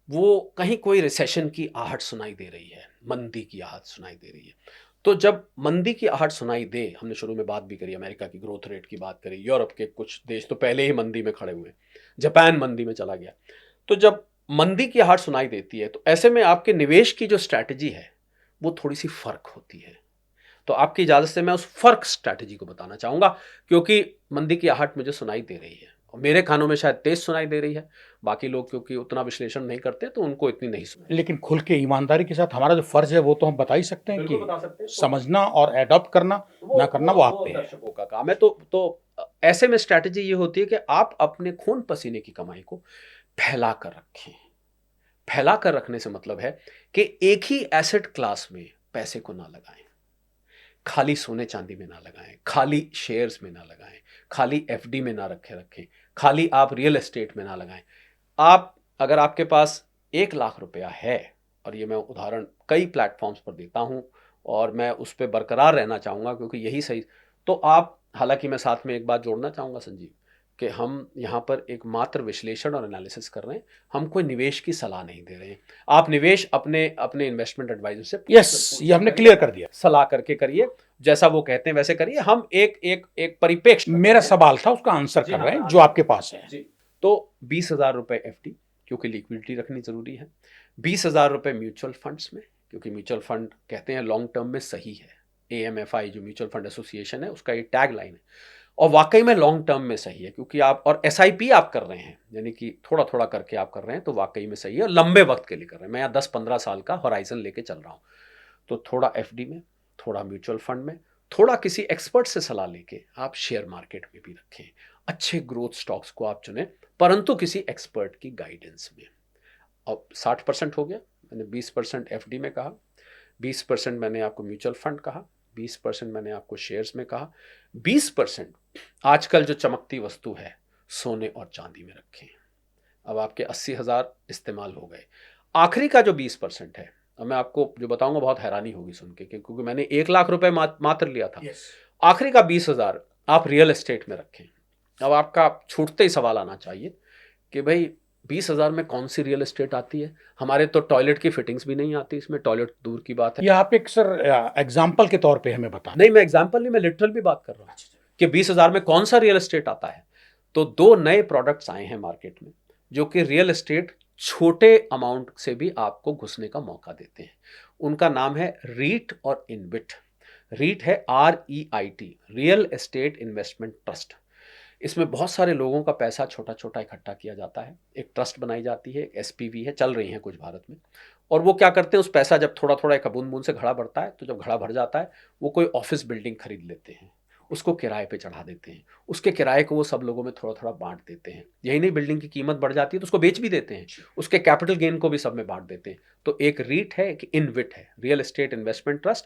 वो कहीं कोई रिसेशन की आहट सुनाई दे रही है, मंदी की आहट सुनाई दे रही है। तो जब मंदी की आहट सुनाई दे, हमने शुरू में बात भी करी, अमेरिका की ग्रोथ रेट की बात करी, यूरोप के कुछ देश तो पहले ही मंदी में खड़े हुए, जापान मंदी में चला गया। तो जब मंदी की आहट सुनाई देती है, तो ऐसे में आपके निवेश की जो स्ट्रैटेजी है वो थोड़ी सी फर्क होती है। तो आपकी इजाजत से मैं उस फर्क स्ट्रैटेजी को बताना चाहूंगा, क्योंकि मंदी की आहट मुझे सुनाई दे रही है और मेरे कानों में शायद तेज सुनाई दे रही है। बाकी लोग क्योंकि उतना विश्लेषण नहीं करते तो उनको इतनी नहीं सुनाई। लेकिन खुल के ईमानदारी के साथ हमारा जो फर्ज है वो तो हम बता ही सकते हैं कि समझना और एडॉप्ट करना ना करना वो आप पे है। दर्शकों का काम है। तो ऐसे में स्ट्रैटेजी ये होती है कि आप अपने खून पसीने की कमाई को फैला कर रखें। फैला कर रखने से मतलब है कि एक ही एसेट क्लास में पैसे को ना लगाएं, खाली सोने चांदी में ना लगाएं, खाली शेयर्स में ना लगाएं, खाली एफडी में ना रखें, खाली आप रियल एस्टेट में ना लगाएं। आप, अगर आपके पास 1 लाख रुपया है, और ये मैं उदाहरण कई प्लेटफॉर्म्स पर देता हूं और मैं उस पर बरकरार रहना चाहूँगा क्योंकि यही सही, तो आप, हालांकि मैं साथ में एक बात जोड़ना चाहूँगा संजीव, कि हम यहाँ पर एक मात्र विश्लेषण और एनालिसिस कर रहे हैं, हम कोई निवेश की सलाह नहीं दे रहे हैं। आप निवेश अपने अपने इन्वेस्टमेंट एडवाइजर से यस, ये हमने क्लियर कर दिया। सलाह करके करिए, जैसा वो कहते हैं वैसे करिए। हम एक एक एक परिप्रेक्ष्य मेरा सवाल था, उसका आंसर कर रहे हैं जो आपके पास है। जी। तो 20,000 रुपये एफडी, क्योंकि लिक्विडिटी रखनी जरूरी है। 20,000 रुपये म्यूचुअल फंड्स में, क्योंकि म्यूचुअल फंड कहते हैं लॉन्ग टर्म में सही है। AMFI जो म्यूचुअल फंड एसोसिएशन है उसका ये टैग लाइन है, और वाकई में लॉन्ग टर्म में सही है, क्योंकि आप और SIP आप कर रहे हैं, यानी कि थोड़ा थोड़ा करके आप कर रहे हैं, तो वाकई में सही है और लंबे वक्त के लिए कर रहे हैं। मैं यहाँ 10-15 साल का हॉराइजन लेके चल रहा हूँ। तो थोड़ा FD में, थोड़ा म्यूचुअल फंड में, थोड़ा किसी एक्सपर्ट से सलाह लेके आप शेयर मार्केट में भी रखें। अच्छे ग्रोथ स्टॉक्स को आप चुनें, परंतु किसी एक्सपर्ट की गाइडेंस में। अब 60% हो गया, मैंने 20% FD में कहा, 20% मैंने आपको म्यूचुअल फंड कहा, 20% मैंने आपको शेयर्स में कहा, 20% आजकल जो चमकती वस्तु है सोने और चांदी में रखें। अब आपके 80,000 इस्तेमाल हो गए। आखिरी का जो 20% है, अब मैं आपको जो बताऊंगा बहुत हैरानी होगी सुन के, क्योंकि मैंने 1 लाख रुपए मात्र लिया था। आखिरी का 20,000 आप रियल एस्टेट में रखें। अब आपका छूटते ही सवाल आना चाहिए कि भाई 20,000 में कौन सी रियल एस्टेट आती है? हमारे तो टॉयलेट की फिटिंग्स भी नहीं आती इसमें, टॉयलेट दूर की बात है। ये आप एक सर एग्जाम्पल के तौर पे हमें बता। नहीं, मैं एग्जाम्पल नहीं, मैं लिटरल भी बात कर रहा हूँ कि 20,000 में कौन सा रियल एस्टेट आता है। तो 2 नए प्रोडक्ट्स आए हैं मार्केट में जो कि रियल एस्टेट छोटे अमाउंट से भी आपको घुसने का मौका देते हैं। उनका नाम है रीट और इनविट। रीट है REIT, real estate investment trust. इसमें बहुत सारे लोगों का पैसा छोटा छोटा इकट्ठा किया जाता है, एक ट्रस्ट बनाई जाती है, एक SPV है, चल रही हैं कुछ भारत में। और वो क्या करते हैं, उस पैसा जब थोड़ा थोड़ा एक बूंद बूंद से घड़ा बढ़ता है, तो जब घड़ा भर जाता है वो कोई ऑफिस बिल्डिंग खरीद लेते हैं, उसको किराए पे चढ़ा देते हैं, उसके किराए को वो सब लोगों में थोड़ा थोड़ा बांट देते हैं। यही नहीं, बिल्डिंग की कीमत बढ़ जाती है तो उसको बेच भी देते हैं, उसके कैपिटल गेन को भी सब में बांट देते हैं। तो एक रीट है, एक इनविट है, रियल एस्टेट इन्वेस्टमेंट ट्रस्ट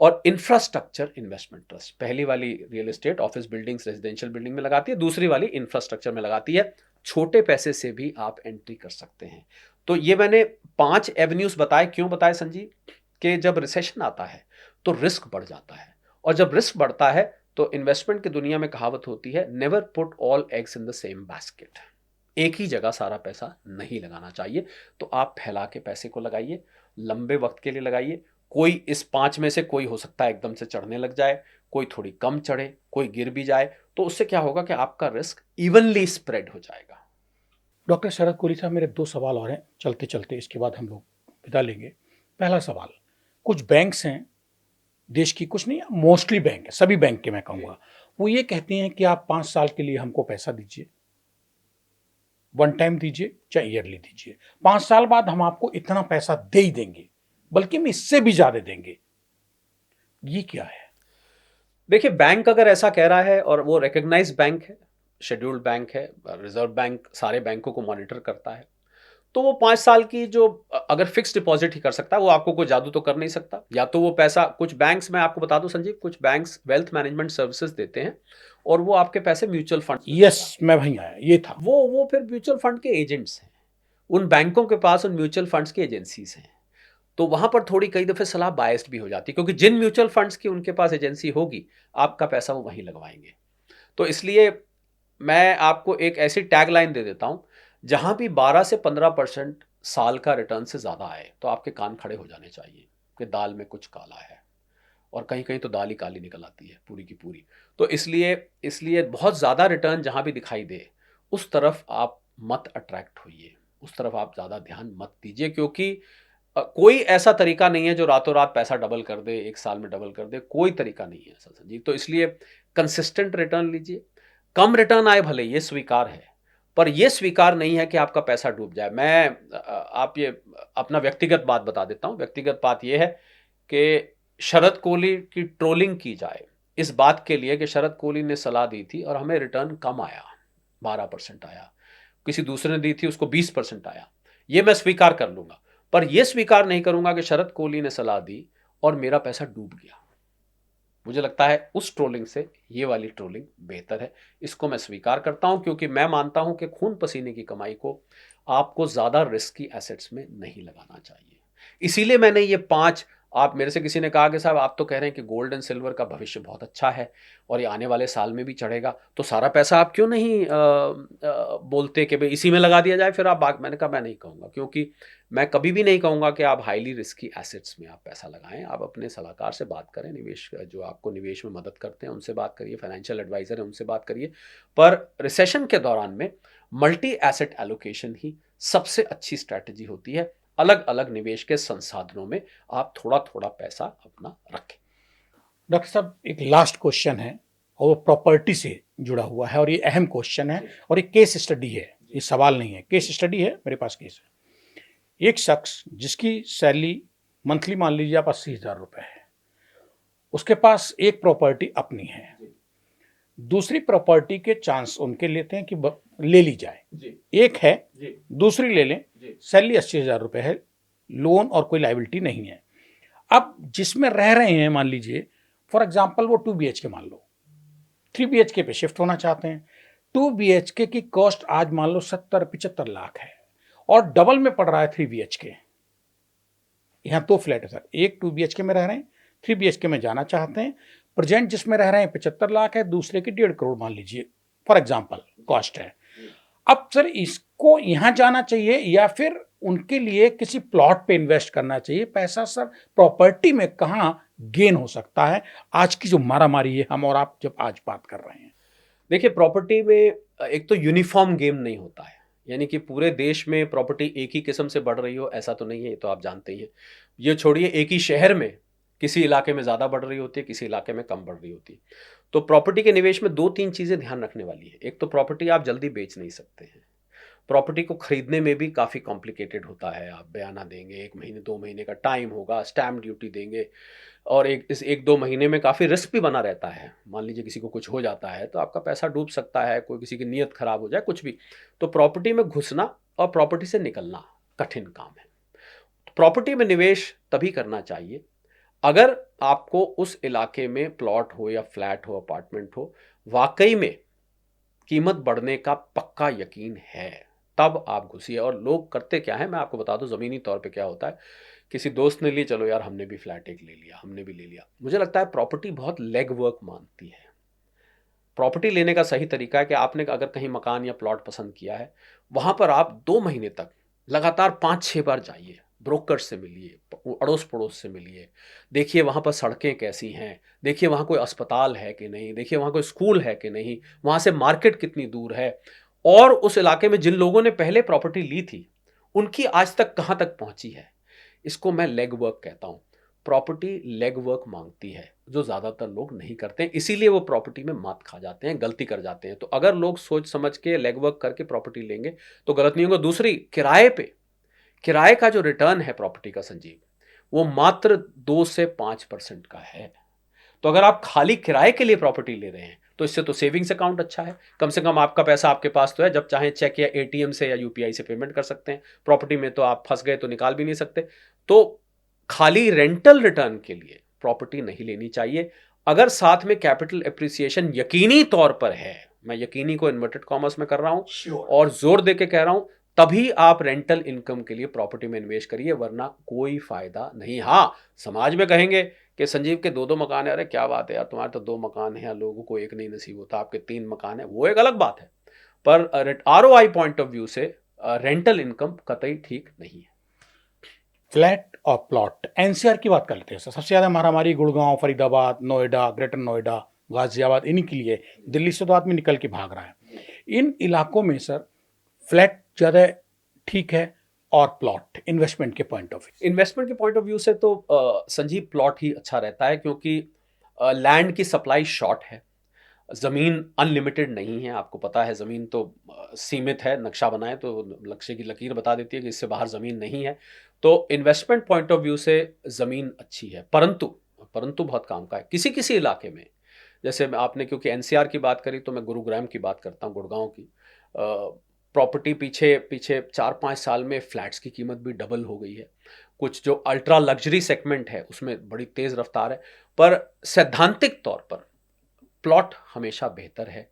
और इंफ्रास्ट्रक्चर इन्वेस्टमेंट ट्रस्ट। पहली वाली real estate office buildings residential building में लगाती है, दूसरी वाली इंफ्रास्ट्रक्चर में लगाती है। छोटे पैसे से भी आप एंट्री कर सकते हैं। तो ये मैंने 5 एवेन्यूज बताए। क्यों बताए संजीव? कि जब रिसेशन आता है तो रिस्क बढ़ जाता है, और जब रिस्क बढ़ता है तो इन्वेस्टमेंट की दुनिया में कहावत होती है, never put all eggs in the same basket. एक ही जगह सारा पैसा नहीं लगाना चाहिए। तो आप फैला के पैसे को लगाइए, लंबे वक्त के लिए लगाइए। कोई इस 5 में से कोई हो सकता है एकदम से चढ़ने लग जाए, कोई थोड़ी कम चढ़े, कोई गिर भी जाए, तो उससे क्या होगा कि आपका रिस्क इवनली स्प्रेड हो जाएगा। डॉक्टर शरद कोहली साहब, मेरे 2 सवाल और हैं चलते चलते, इसके बाद हम लोग विदा लेंगे। पहला सवाल, कुछ बैंक्स हैं देश की, कुछ नहीं मोस्टली बैंक है, सभी बैंक के मैं कहूँगा, वो ये कहते हैं कि आप 5 साल के लिए हमको पैसा दीजिए, 1 टाइम दीजिए चाहे ईयरली दीजिए, 5 साल बाद हम आपको इतना पैसा दे ही देंगे, बल्कि हम इससे भी ज्यादा देंगे। ये क्या है? देखिए, बैंक अगर ऐसा कह रहा है और वो रिकग्नाइज बैंक है, शेड्यूल्ड बैंक है, रिजर्व बैंक सारे बैंकों को मॉनिटर करता है, तो वो 5 साल की जो अगर फिक्स डिपॉजिट ही कर सकता है, वो आपको कोई जादू तो कर नहीं सकता। या तो वो पैसा, कुछ बैंक्स, मैं आपको बता दूं संजीव, कुछ बैंक्स वेल्थ मैनेजमेंट सर्विसेज देते हैं और वो आपके पैसे म्यूचुअल फंड, यस, मैं वहीं आया, ये था। वो फिर म्यूचुअल फंड के एजेंट्स हैं। उन बैंकों के पास उन म्यूचुअल फंड्स की एजेंसीज हैं। तो वहां पर थोड़ी कई दफे सलाह बायस्ड भी हो जाती है, क्योंकि जिन म्यूचुअल फंड्स की उनके पास एजेंसी होगी, आपका पैसा वो वहीं लगवाएंगे। तो इसलिए मैं आपको एक ऐसी टैग लाइन दे देता हूं, जहां भी 12 से 15% साल का रिटर्न से ज्यादा आए तो आपके कान खड़े हो जाने चाहिए कि दाल में कुछ काला है, और कहीं कहीं तो दाल ही काली निकल आती है पूरी की पूरी। तो इसलिए बहुत ज्यादा रिटर्न जहां भी दिखाई दे, उस तरफ आप मत अट्रैक्ट होइए, उस तरफ आप ज्यादा ध्यान मत दीजिए, क्योंकि कोई ऐसा तरीका नहीं है जो रातों रात पैसा डबल कर दे, 1 साल में डबल कर दे, कोई तरीका नहीं है ऐसा संजीव। तो इसलिए कंसिस्टेंट रिटर्न लीजिए। कम रिटर्न आए भले, ये स्वीकार है, पर यह स्वीकार नहीं है कि आपका पैसा डूब जाए। मैं आप ये अपना व्यक्तिगत बात बता देता हूं। व्यक्तिगत बात यह है कि शरद कोहली की ट्रोलिंग की जाए इस बात के लिए कि शरद कोहली ने सलाह दी थी और हमें रिटर्न कम आया, 12% आया, किसी दूसरे ने दी थी उसको 20% आया, ये मैं स्वीकार कर लूंगा। पर यह स्वीकार नहीं करूंगा कि शरद कोहली ने सलाह दी और मेरा पैसा डूब गया। मुझे लगता है उस ट्रोलिंग से ये वाली ट्रोलिंग बेहतर है। इसको मैं स्वीकार करता हूं, क्योंकि मैं मानता हूं कि खून पसीने की कमाई को आपको ज्यादा रिस्की एसेट्स में नहीं लगाना चाहिए। इसीलिए मैंने ये 5 आप मेरे से किसी ने कहा कि साहब आप तो कह रहे हैं कि गोल्ड एंड सिल्वर का भविष्य बहुत अच्छा है और ये आने वाले साल में भी चढ़ेगा, तो सारा पैसा आप क्यों नहीं बोलते कि भाई इसी में लगा दिया जाए, फिर आप मैंने कहा मैं नहीं कहूँगा, क्योंकि मैं कभी भी नहीं कहूँगा कि आप हाईली रिस्की एसेट्स में आप पैसा लगाएं। आप अपने सलाहकार से बात करें, निवेश जो आपको निवेश में मदद करते हैं उनसे बात करिए, फाइनेंशियल एडवाइज़र है उनसे बात करिए। पर रिसेशन के दौरान में मल्टी एसेट एलोकेशन ही सबसे अच्छी स्ट्रैटेजी होती है। अलग अलग निवेश के संसाधनों में आप थोड़ा थोड़ा पैसा अपना रखें। डॉक्टर साहब, एक लास्ट क्वेश्चन है और वो प्रॉपर्टी से जुड़ा हुआ है और ये अहम क्वेश्चन है और ये केस स्टडी है, ये सवाल नहीं है, केस स्टडी है, मेरे पास केस है। एक शख्स जिसकी सैलरी मंथली मान लीजिए आप 80,000 रुपये है, उसके पास एक प्रॉपर्टी अपनी है, दूसरी प्रॉपर्टी के चांस उनके लेते हैं कि ले ली जाए, एक है, दूसरी ले लें, सैलरी 80,000 रुपये है, लोन और कोई लाइबिलिटी नहीं है। अब जिसमें रह रहे हैं मान लीजिए फॉर एग्जांपल वो 2 BHK मान लो, 3 BHK पे शिफ्ट होना चाहते हैं। 2 BHK की कॉस्ट आज मान लो 70-75 लाख है और डबल में पड़ रहा है 3 BHK। यहाँ 2 फ्लैट है सर, एक 2 BHK में रह रहे हैं, 3 BHK में जाना चाहते हैं। प्रेजेंट जिसमें रह रहे हैं 75 लाख है, दूसरे की 1.5 करोड़ मान लीजिए फॉर एग्जाम्पल कॉस्ट है। अब सर इसको यहाँ जाना चाहिए या फिर उनके लिए किसी प्लॉट पे इन्वेस्ट करना चाहिए पैसा? सर प्रॉपर्टी में कहाँ गेन हो सकता है आज की जो मारामारी है हम और आप जब आज बात कर रहे हैं? देखिए, प्रॉपर्टी में एक तो यूनिफॉर्म गेम नहीं होता है, यानी कि पूरे देश में प्रॉपर्टी एक ही किस्म से बढ़ रही हो ऐसा तो नहीं है, ये तो आप जानते ही हैं। ये छोड़िए, एक ही शहर में किसी इलाके में ज़्यादा बढ़ रही होती है, किसी इलाके में कम बढ़ रही होती है। तो प्रॉपर्टी के निवेश में 2-3 चीज़ें ध्यान रखने वाली है। एक तो प्रॉपर्टी आप जल्दी बेच नहीं सकते हैं। प्रॉपर्टी को खरीदने में भी काफ़ी कॉम्प्लिकेटेड होता है। आप बयाना देंगे, 1 महीने 2 महीने का टाइम होगा, स्टैम्प ड्यूटी देंगे और इस 1-2 महीने में काफ़ी रिस्क भी बना रहता है। मान लीजिए किसी को कुछ हो जाता है तो आपका पैसा डूब सकता है, कोई किसी की नीयत खराब हो जाए, कुछ भी। तो प्रॉपर्टी में घुसना और प्रॉपर्टी से निकलना कठिन काम है। प्रॉपर्टी में निवेश तभी करना चाहिए अगर आपको उस इलाके में प्लॉट हो या फ्लैट हो, अपार्टमेंट हो, वाकई में कीमत बढ़ने का पक्का यकीन है, तब आप घुसिए। और लोग करते क्या है मैं आपको बता दूं, ज़मीनी तौर पे क्या होता है, किसी दोस्त ने ली, चलो यार हमने भी फ्लैट एक ले लिया, हमने भी ले लिया। मुझे लगता है प्रॉपर्टी बहुत लेग वर्क मांगती है। प्रॉपर्टी लेने का सही तरीका है कि आपने अगर कहीं मकान या प्लॉट पसंद किया है, वहां पर आप 2 महीने तक लगातार 5-6 बार जाइए, ब्रोकर से मिलिए, अड़ोस पड़ोस से मिलिए, देखिए वहाँ पर सड़कें कैसी हैं, देखिए वहाँ कोई अस्पताल है कि नहीं, देखिए वहाँ कोई स्कूल है कि नहीं, वहाँ से मार्केट कितनी दूर है, और उस इलाके में जिन लोगों ने पहले प्रॉपर्टी ली थी उनकी आज तक कहाँ तक पहुँची है। इसको मैं लेग वर्क कहता हूँ। प्रॉपर्टी लेग वर्क मांगती है जो ज़्यादातर लोग नहीं करते हैं, इसीलिए वो प्रॉपर्टी में मात खा जाते हैं, गलती कर जाते हैं। तो अगर लोग सोच समझ के लेग वर्क करके प्रॉपर्टी लेंगे तो गलत नहीं होगा। दूसरी, किराए का जो रिटर्न है प्रॉपर्टी का संजीव, वो मात्र 2 से 5% का है। तो अगर आप खाली किराए के लिए प्रॉपर्टी ले रहे हैं तो इससे तो सेविंग्स अकाउंट अच्छा है, कम से कम आपका पैसा आपके पास तो है, जब चाहे चेक या एटीएम से या यूपीआई से पेमेंट कर सकते हैं। प्रॉपर्टी में तो आप फंस गए तो निकाल भी नहीं सकते। तो खाली रेंटल रिटर्न के लिए प्रॉपर्टी नहीं लेनी चाहिए। अगर साथ में कैपिटल एप्रिसिएशन यकीनी तौर पर है, मैं यकीनी को इन्वर्टेड कॉमर्स में कर रहा हूं और जोर दे के कह रहा हूं, तभी आप रेंटल इनकम के लिए प्रॉपर्टी में इन्वेस्ट करिए, वरना कोई फायदा नहीं। हाँ, समाज में कहेंगे कि संजीव के 2-2 मकान है, अरे क्या बात है यार, तुम्हारे तो 2 मकान है, लोगों को एक नहीं नसीब होता, आपके 3 मकान है, वो एक अलग बात है। पर आरओआई पॉइंट ऑफ व्यू से रेंटल इनकम कतई ठीक नहीं है। फ्लैट और प्लॉट, एनसीआर की बात कर लेते हैं सर। सबसे ज़्यादा मारामारी गुड़गांव, फरीदाबाद, नोएडा, ग्रेटर नोएडा, गाजियाबाद, इन्हीं के लिए। दिल्ली से तो आदमी निकल के भाग रहा है। इन इलाकों में सर फ्लैट ज़्यादा ठीक है और प्लॉट इन्वेस्टमेंट के पॉइंट ऑफ व्यू? इन्वेस्टमेंट के पॉइंट ऑफ व्यू से तो संजीव प्लॉट ही अच्छा रहता है, क्योंकि लैंड की सप्लाई शॉर्ट है, ज़मीन अनलिमिटेड नहीं है। आपको पता है ज़मीन तो सीमित है, नक्शा बनाए तो नक्शे की लकीर बता देती है कि इससे बाहर ज़मीन नहीं है। तो इन्वेस्टमेंट पॉइंट ऑफ व्यू से ज़मीन अच्छी है, परंतु बहुत काम का है किसी किसी इलाके में। जैसे आपने क्योंकि एनसीआर की बात करी तो मैं गुरुग्राम की बात करता हूँ, गुड़गांव की। प्रॉपर्टी पीछे पीछे 4-5 साल में फ्लैट्स की कीमत भी डबल हो गई है। कुछ जो अल्ट्रा लग्जरी सेगमेंट है उसमें बड़ी तेज़ रफ्तार है, पर सैद्धांतिक तौर पर प्लॉट हमेशा बेहतर है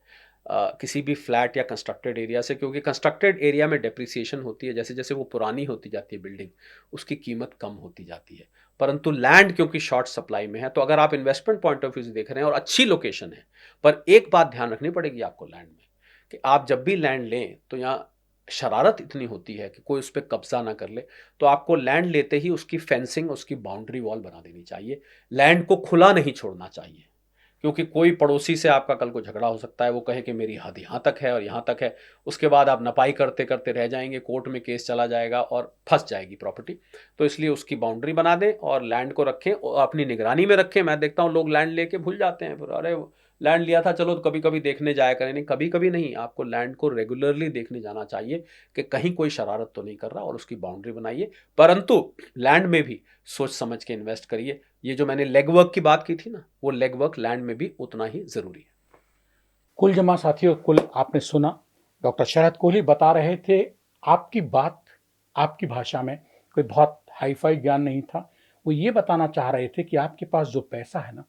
किसी भी फ्लैट या कंस्ट्रक्टेड एरिया से, क्योंकि कंस्ट्रक्टेड एरिया में डेप्रिसिएशन होती है, जैसे जैसे वो पुरानी होती जाती है बिल्डिंग, उसकी कीमत कम होती जाती है। परंतु लैंड क्योंकि शॉर्ट सप्लाई में है, तो अगर आप इन्वेस्टमेंट पॉइंट ऑफ व्यू से देख रहे हैं और अच्छी लोकेशन है, पर एक बात ध्यान रखनी पड़ेगी आपको लैंड में, कि आप जब भी लैंड लें तो यहाँ शरारत इतनी होती है कि कोई उस पर कब्जा ना कर ले। तो आपको लैंड लेते ही उसकी फेंसिंग, उसकी बाउंड्री वॉल बना देनी चाहिए। लैंड को खुला नहीं छोड़ना चाहिए, क्योंकि कोई पड़ोसी से आपका कल को झगड़ा हो सकता है, वो कहे कि मेरी हद यहाँ तक है और यहाँ तक है, उसके बाद आप नपाई करते करते रह जाएंगे, कोर्ट में केस चला जाएगा और फंस जाएगी प्रॉपर्टी। तो इसलिए उसकी बाउंड्री बना दें और लैंड को रखें और अपनी निगरानी में रखें। मैं देखता हूँ लोग लैंड लेके भूल जाते हैं, फिर अरे लैंड लिया था चलो कभी कभी देखने जाया करें। नहीं, कभी कभी नहीं, आपको लैंड को रेगुलरली देखने जाना चाहिए कि कहीं कोई शरारत तो नहीं कर रहा, और उसकी बाउंड्री बनाइए। परंतु लैंड में भी सोच समझ के इन्वेस्ट करिए। ये जो मैंने लेग वर्क की बात की थी ना, वो लेग वर्क लैंड में भी उतना ही जरूरी है। कुल जमा साथियों, कुल आपने सुना, डॉक्टर शरद कोहली बता रहे थे। आपकी बात, आपकी भाषा में कोई बहुत हाईफाई ज्ञान नहीं था। वो ये बताना चाह रहे थे कि आपके पास जो पैसा है ना,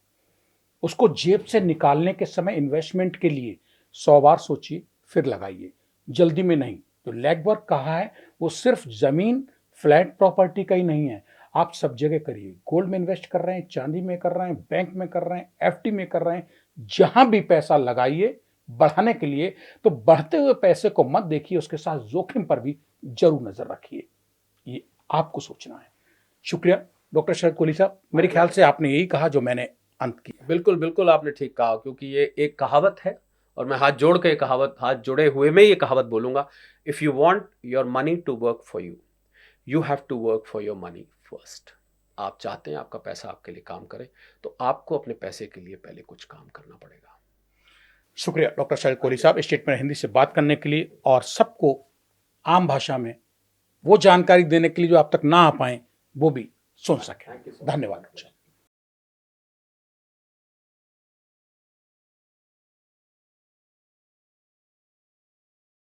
उसको जेब से निकालने के समय इन्वेस्टमेंट के लिए 100 बार सोचिए, फिर लगाइए, जल्दी में नहीं। तो लेग वर्क कहा है वो सिर्फ जमीन, फ्लैट प्रॉपर्टी का ही नहीं है, आप सब जगह करिए। गोल्ड में इन्वेस्ट कर रहे हैं, चांदी में कर रहे हैं, बैंक में कर रहे हैं, एफडी में कर रहे हैं, जहां भी पैसा लगाइए बढ़ाने के लिए, तो बढ़ते हुए पैसे को मत देखिए, उसके साथ जोखिम पर भी जरूर नजर रखिए। ये आपको सोचना है। शुक्रिया डॉक्टर शरद कोहली साहब। मेरे ख्याल से आपने यही कहा जो मैंने अंत किया। बिल्कुल बिल्कुल, आपने ठीक कहा, क्योंकि ये एक कहावत है और मैं हाथ जोड़ के कहावत, हाथ जुड़े हुए में ये कहावत बोलूंगा। If you want your money to work for you, you have to work for your money first. आप चाहते हैं आपका पैसा आपके लिए काम करे, तो आपको अपने पैसे के लिए पहले कुछ काम करना पड़ेगा। शुक्रिया डॉक्टर शरद कोहली साहब, स्टेटमेंट हिंदी से बात करने के लिए और सबको आम भाषा में वो जानकारी देने के लिए जो आप तक ना आ पाए वो भी सुन सकें। धन्यवाद।